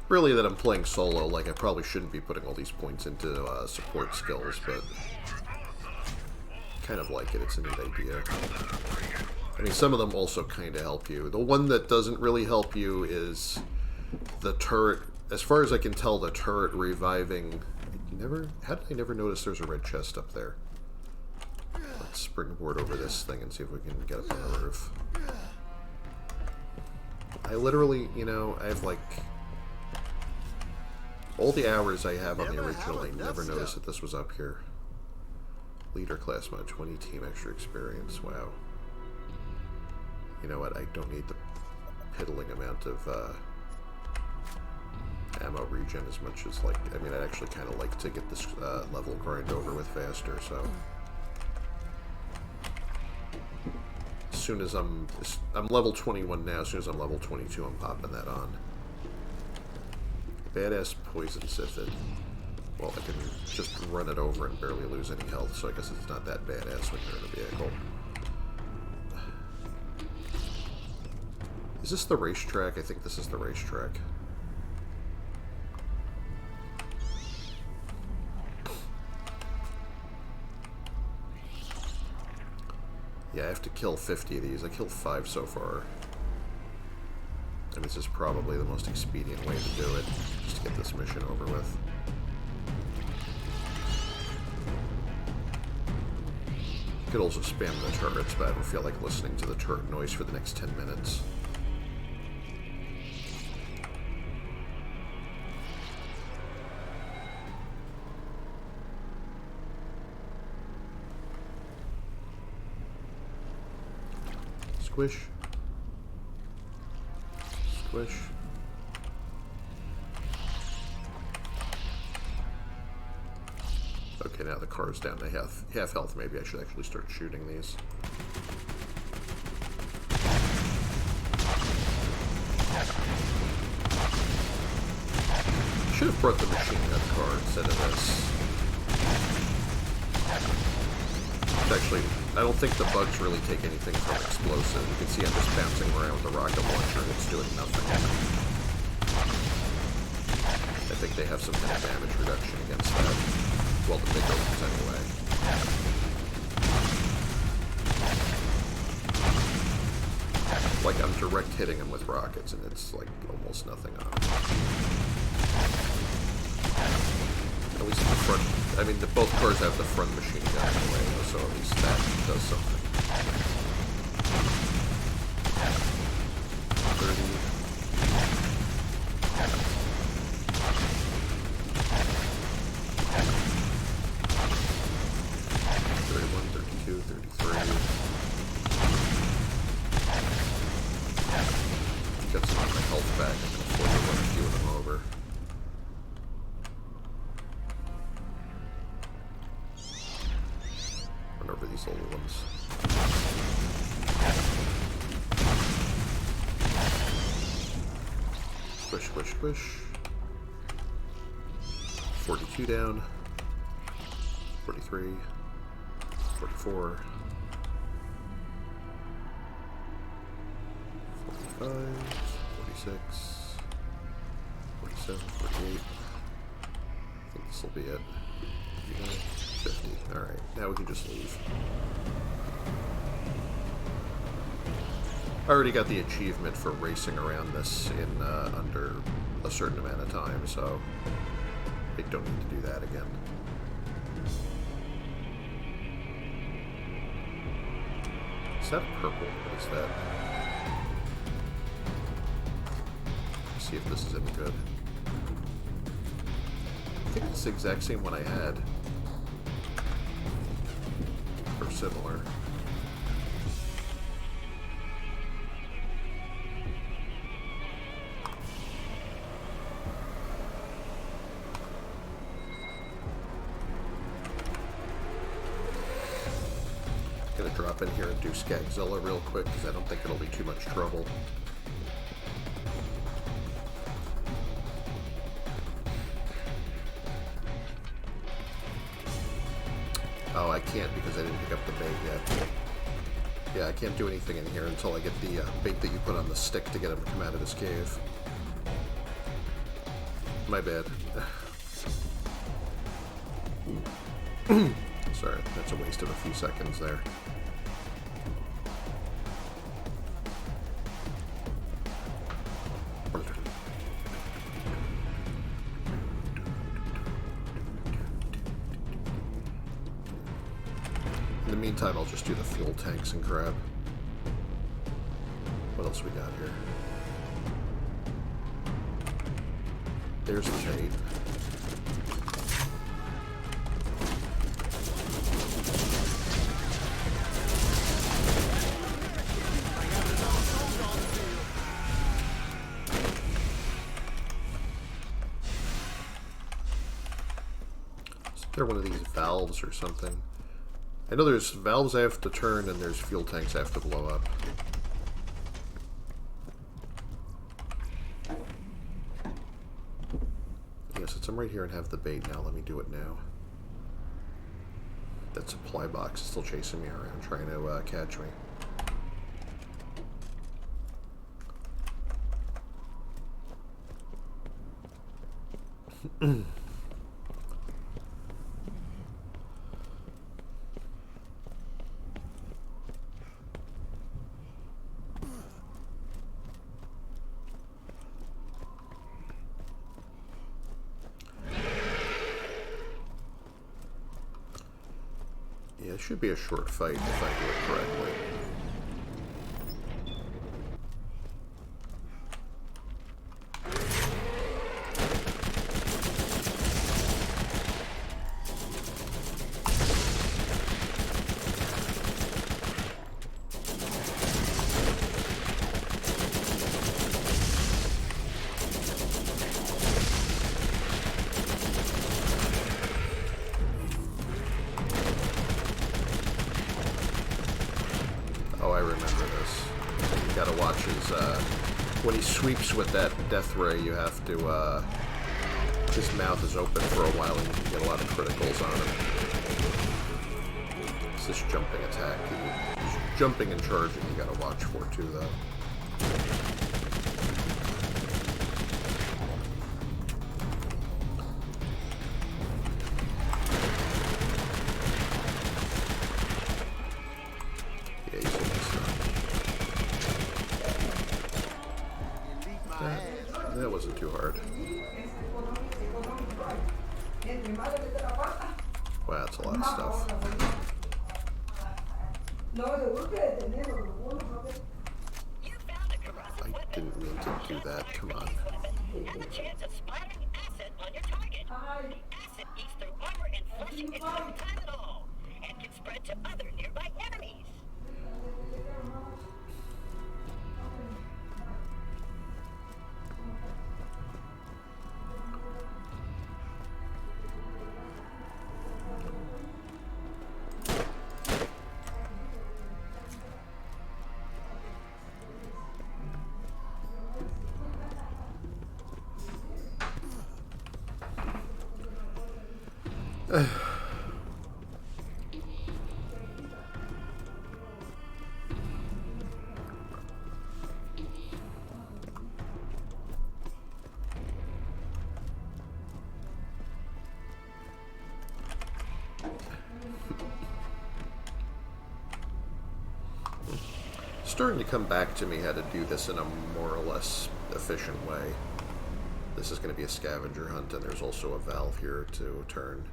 Really, that I'm playing solo, like, I probably shouldn't be putting all these points into support skills, but kind of like it. It's a neat idea. I mean, some of them also kind of help you. The one that doesn't really help you is the turret. As far as I can tell, the turret reviving... How did I never notice there's a red chest up there? Let's springboard over this thing and see if we can get up on the roof. I literally, you know, I have like... all the hours I have on the original, I never noticed that this was up here. Leader class mod, 20 team extra experience. Wow. You know what? I don't need the piddling amount of ammo regen as much as, like, I mean, I'd actually kind of like to get this level grind over with faster, so. As soon as I'm level 21 now, as soon as I'm level 22, I'm popping that on. Badass poison Sithid. Well, I can just run it over and barely lose any health, so I guess it's not that badass when you're in a vehicle. Is this the racetrack? I think this is the racetrack. Yeah, I have to kill 50 of these. I killed 5 so far. And this is probably the most expedient way to do it, just to get this mission over with. You could also spam the turrets, but I don't feel like listening to the turret noise for the next 10 minutes. Squish. Squish. Okay, now the car's down to half health. Maybe I should actually start shooting these. Should have brought the machine gun car instead of this. Actually, I don't think the bugs really take anything from explosive. You can see I'm just bouncing around with the rocket launcher and it's doing nothing. I think they have some kind of damage reduction against that. Well, the big ones anyway. Like, I'm direct hitting them with rockets and it's like almost nothing on them. At least the front, I mean, both cars have the front machine gun anyway, so at least that does something. 30. 31, 32, 33. Got some of my health back. I can afford to run a few of them over. Run over these little ones. squish, squish. 42 down. 43. 44. 45. 46. 47. 48. I think this will be it. 50. Alright, now we can just leave. I already got the achievement for racing around this in under a certain amount of time, so I don't need to do that again. Is that purple? What is that? Let's see if this is any good. I think it's the exact same one I had. Or similar. Gonna drop in here and do Skagzilla real quick because I don't think it'll be too much trouble. Oh, I can't because I didn't pick up the bait yet. Yeah, I can't do anything in here until I get the bait that you put on the stick to get him to come out of this cave. My bad. Sorry, that's a waste of a few seconds there. In the meantime, I'll just do the fuel tanks and grab. What else we got here? There's the bait. Is there one of these valves or something? I know there's valves I have to turn and there's fuel tanks I have to blow up. Yeah, since I'm right here and have the bait now, let me do it now. That supply box is still chasing me around, trying to catch me. Yeah, it should be a short fight if I do it correctly. Oh, I remember this. You gotta watch his, when he sweeps with that death ray, you have to, his mouth is open for a while and you can get a lot of criticals on him. It's this jumping attack. He's jumping and charging you gotta watch for too, though. That wasn't too hard. Wow, that's a lot of stuff. I didn't mean to do that. Come on. And the chance of splattering acid on your target. The acid eats through armor and flushing it no time at all, and can spread to other nearby enemies. Starting to come back to me how to do this in a more or less efficient way. This is going to be a scavenger hunt, and there's also a valve here to turn.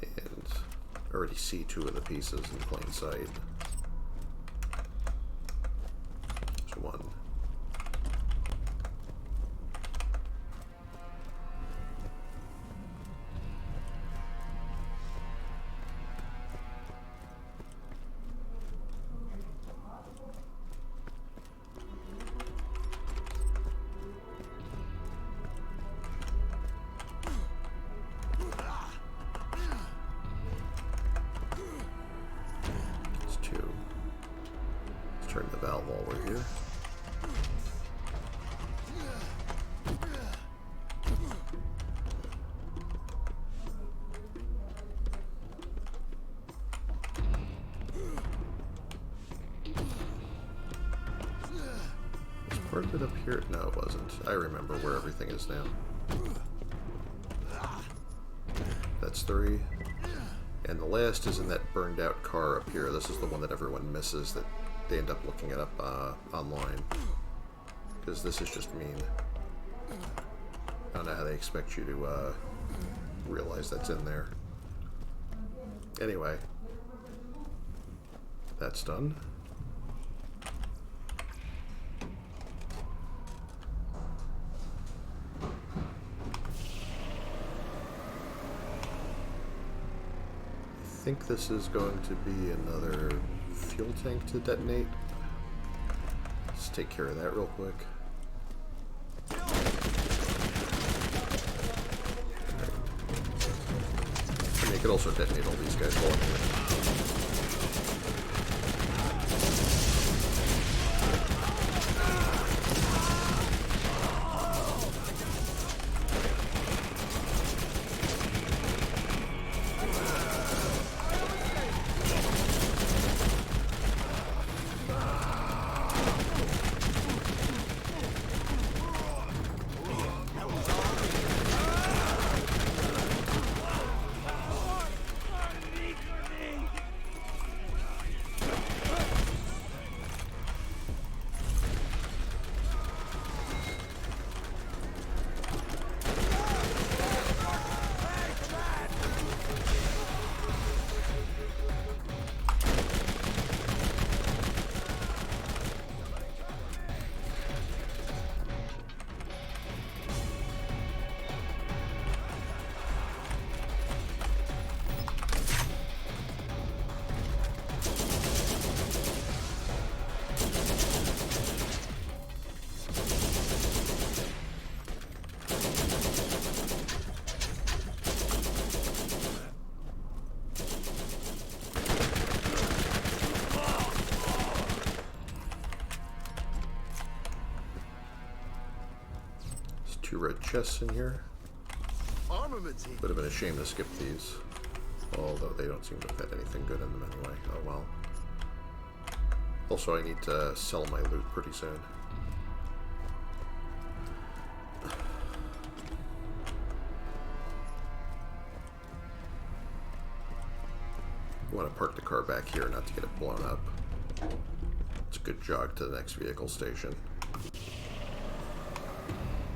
And I already see two of the pieces in plain sight. There's one. Turn the valve while we're here. Was part of it up here? No, it wasn't. I remember where everything is now. That's 3. And the last is in that burned out car up here. This is the one that everyone misses, that they end up looking it up online. Because this is just mean. I don't know how they expect you to realize that's in there. Anyway. That's done. I think this is going to be another fuel tank to detonate. Let's take care of that real quick. I mean, you could also detonate all these guys while I'm here. Two red chests in here. Armaments here. Would have been a shame to skip these. Although they don't seem to have had anything good in them anyway. Oh well. Also, I need to sell my loot pretty soon. You want to park the car back here not to get it blown up. It's a good jog to the next vehicle station.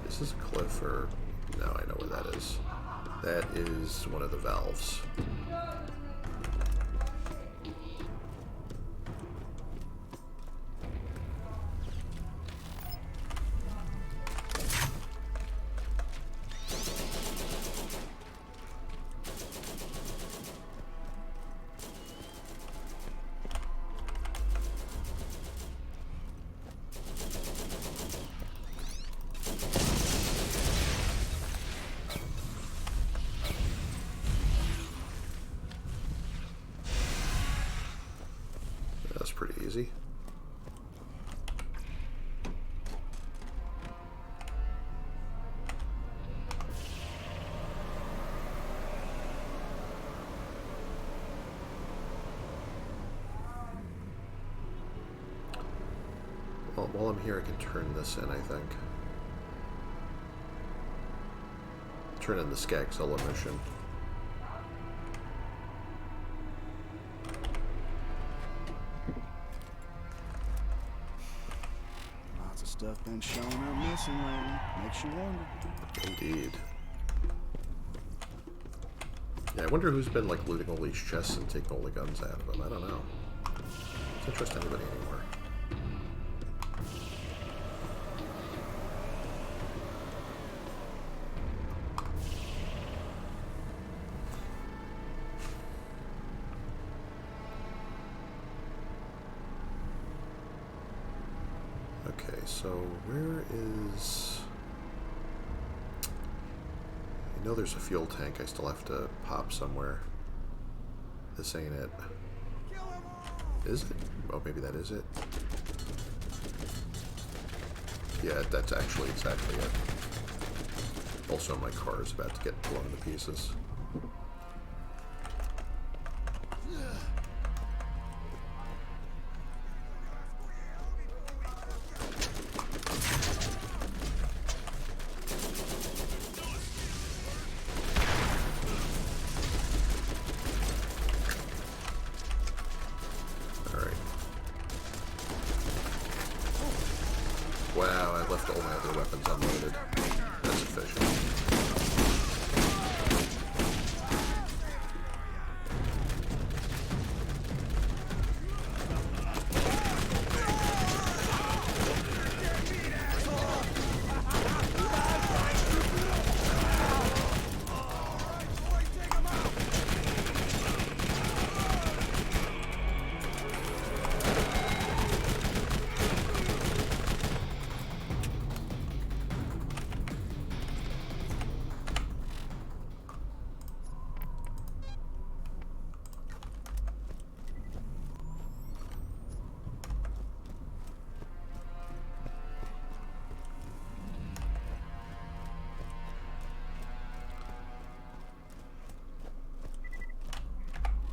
Is this a cliff or... No, I know where that is. That is one of the valves. That's pretty easy. Well, while I'm here, I can turn this in, I think. Turn in the Skagzilla mission. Lots of stuff been showing up missing lately. Makes you wonder. Indeed. Yeah, I wonder who's been, like, looting all these chests and taking all the guns out of them. I don't know. Can't trust anybody anymore. Okay, so where is... I know there's a fuel tank I still have to pop somewhere. This ain't it. Is it? Oh, maybe that is it. Yeah, that's actually exactly it. Also, my car is about to get blown to pieces. Wow, I left all my other weapons unloaded. That's efficient.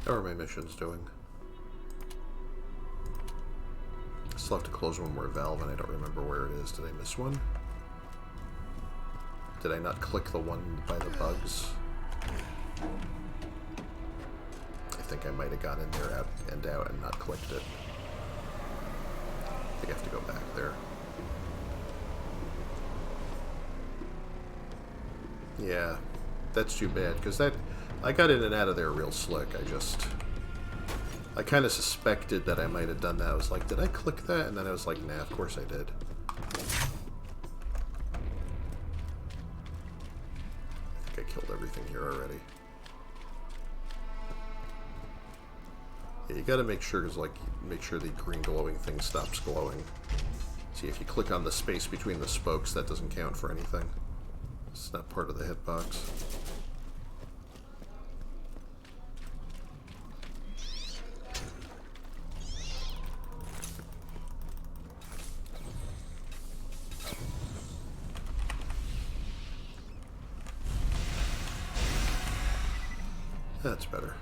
How are my missions doing? I still have to close one more valve, and I don't remember where it is. Did I miss one? Did I not click the one by the bugs? I think I might have gone in there out and out and not clicked it. I think I have to go back there. Yeah, that's too bad, because I got in and out of there real slick. I kind of suspected that I might have done that. I was like, did I click that? And then I was like, nah, of course I did. I think I killed everything here already. Yeah, you gotta make sure, make sure the green glowing thing stops glowing. See, if you click on the space between the spokes, that doesn't count for anything. It's not part of the hitbox. That's better.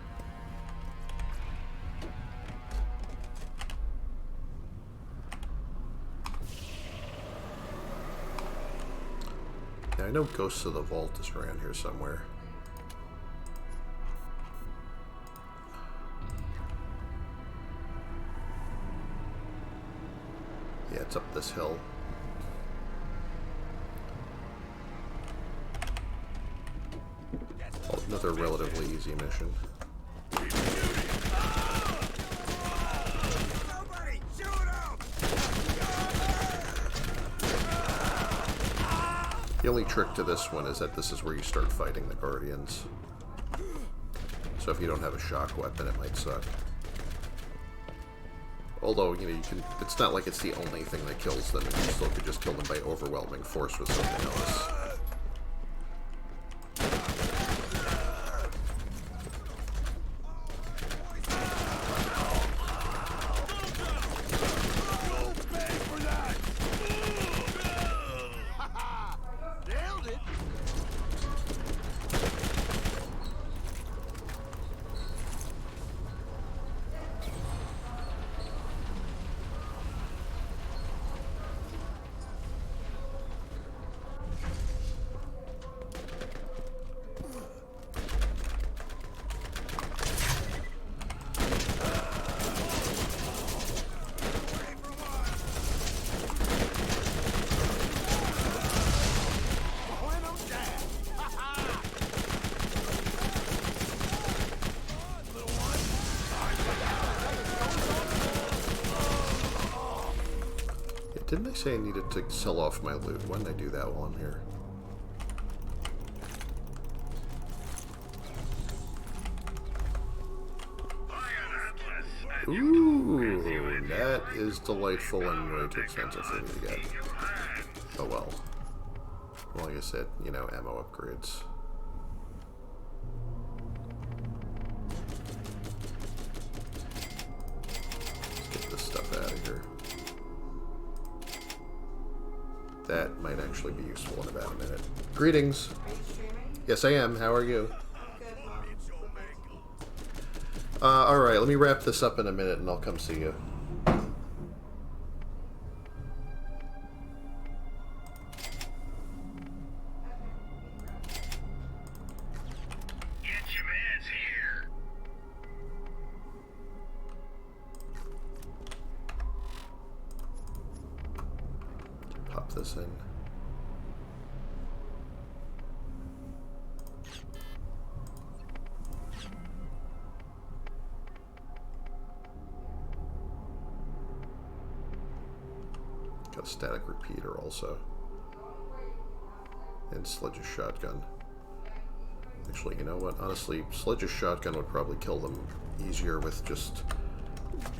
Yeah, I know Ghosts of the Vault is around here somewhere. Yeah, it's up this hill. Oh, another relatively easy mission. The only trick to this one is that this is where you start fighting the Guardians. So if you don't have a shock weapon, it might suck. Although, you know, you can, it's not like it's the only thing that kills them, and you still could just kill them by overwhelming force with something else. Didn't I say I needed to sell off my loot? Why didn't I do that while I'm here? Ooh, that is delightful and way too expensive for me to get. Oh well. Well, like I said, you know, ammo upgrades. Let's get this stuff out of here. That might actually be useful in about a minute. Greetings! Yes, I am. How are you? Alright, let me wrap this up in a minute and I'll come see you. Get your mans here. Pop this in. Got a static repeater also. And Sledge's shotgun. Actually, you know what? Honestly, Sledge's shotgun would probably kill them easier with just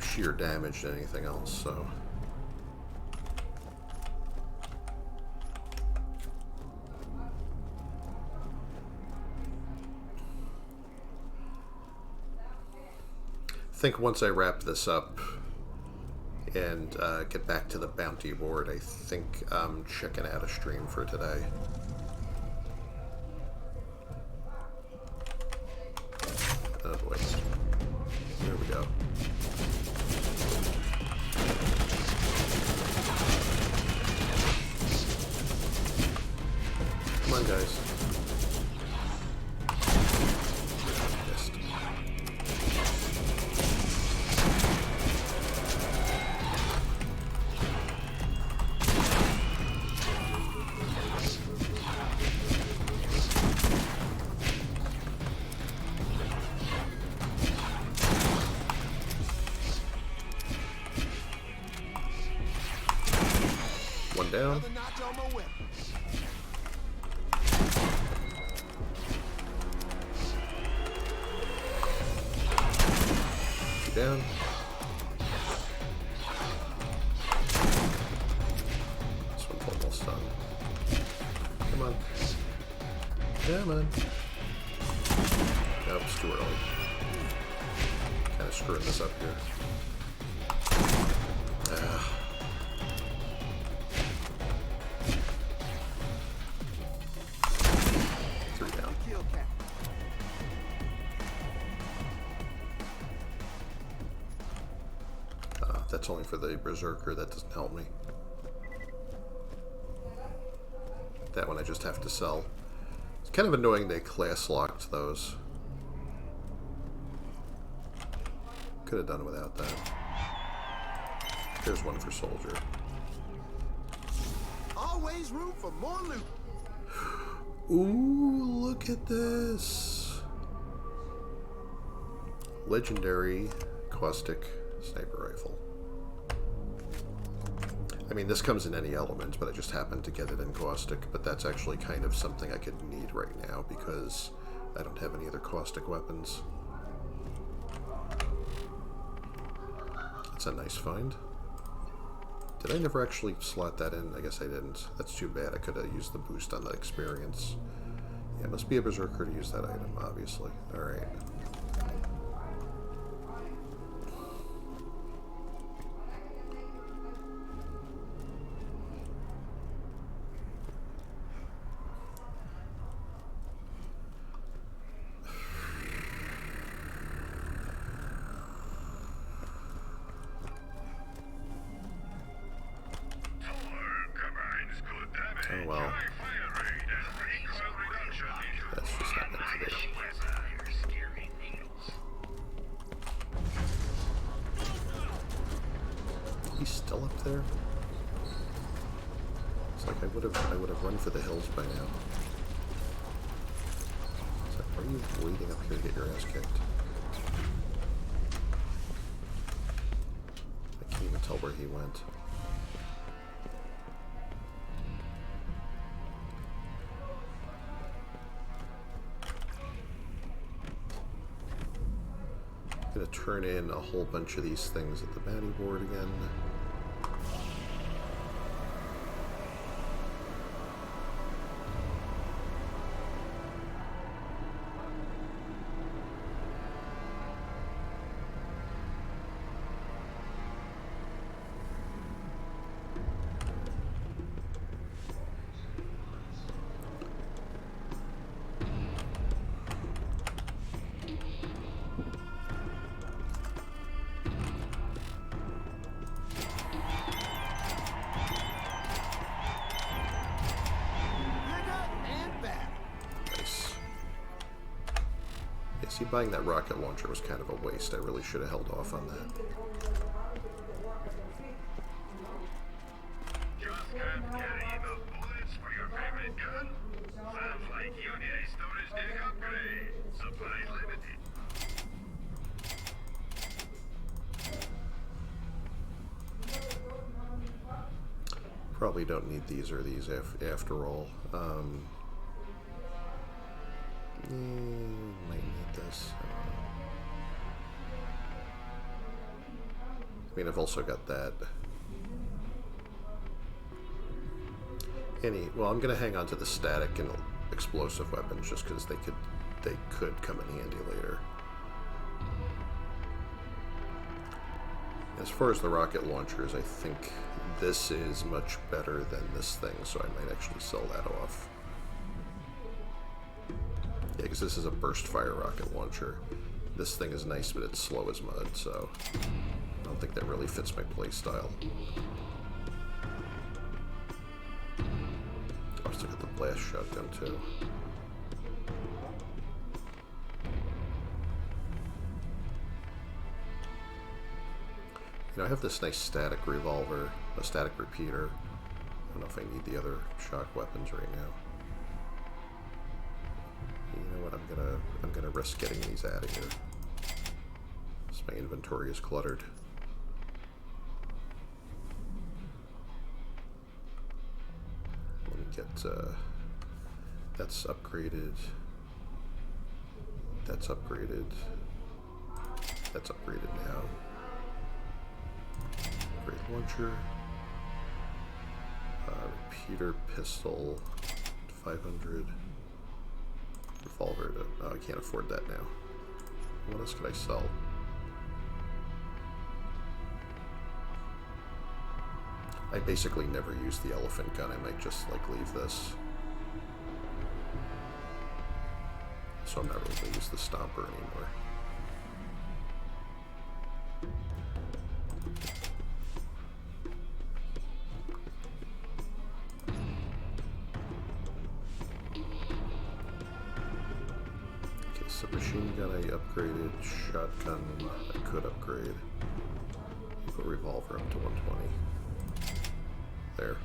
sheer damage than anything else, so... I think once I wrap this up and get back to the bounty board, I think I'm checking out a stream for today. Oh boy. There we go. Come on, guys. Missed. One down. Another notch on my weapon. Two down. This one's almost done. Come on. Come on. Nope, it's too early. Kind of screwing this up here. Ah. Three down. Kill cat. That's only for the Berserker. That doesn't help me. That one I just have to sell. It's kind of annoying they class locked those. Could have done without that. There's one for Soldier. Always room for more loot. Ooh, look at this. Legendary caustic sniper rifle. I mean, this comes in any element, but I just happened to get it in caustic. But that's actually kind of something I could need right now because I don't have any other caustic weapons. That's a nice find. Did I never actually slot that in? I guess I didn't. That's too bad. I could have used the boost on that experience. Yeah, it must be a Berserker to use that item, obviously. Alright. Oh well. That's just not meant to be. He's still up there? It's like I would have run for the hills by now. It's like, why are you waiting up here to get your ass kicked? I can't even tell where he went. to turn in a whole bunch of these things at the bounty board again. See, buying that rocket launcher was kind of a waste. I really should have held off on that. Just can't carry enough bullets for your favorite gun? Sounds like you need a storage dig upgrade. Supplies limited. Probably don't need these or these after all. Might need this. I mean, I've also got that. Well, I'm gonna hang on to the static and explosive weapons just because they could come in handy later. As far as the rocket launchers, I think this is much better than this thing, so I might actually sell that off. Yeah, because this is a burst fire rocket launcher. This thing is nice, but it's slow as mud, so I don't think that really fits my playstyle. I've still got the blast shotgun too. You know, I have this nice static revolver, a static repeater. I don't know if I need the other shock weapons right now. You know what? I'm gonna risk getting these out of here. Because my inventory is cluttered. Let me get that's upgraded. That's upgraded. That's upgraded now. Great launcher. Repeater pistol 500. Revolver. Oh, I can't afford that now. What else could I sell? I basically never use the elephant gun. I might just like leave this. So I'm not really going to use the stomper anymore. Machine gun I upgraded, shotgun I could upgrade. Put revolver up to 120. There.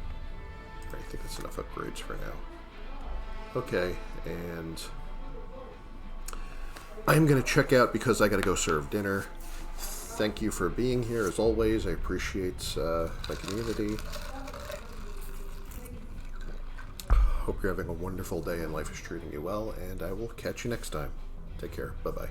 I think that's enough upgrades for now. Okay, and I'm gonna check out because I gotta go serve dinner. Thank you for being here as always. I appreciate my community. Hope you're having a wonderful day and life is treating you well, and I will catch you next time. Take care. Bye-bye.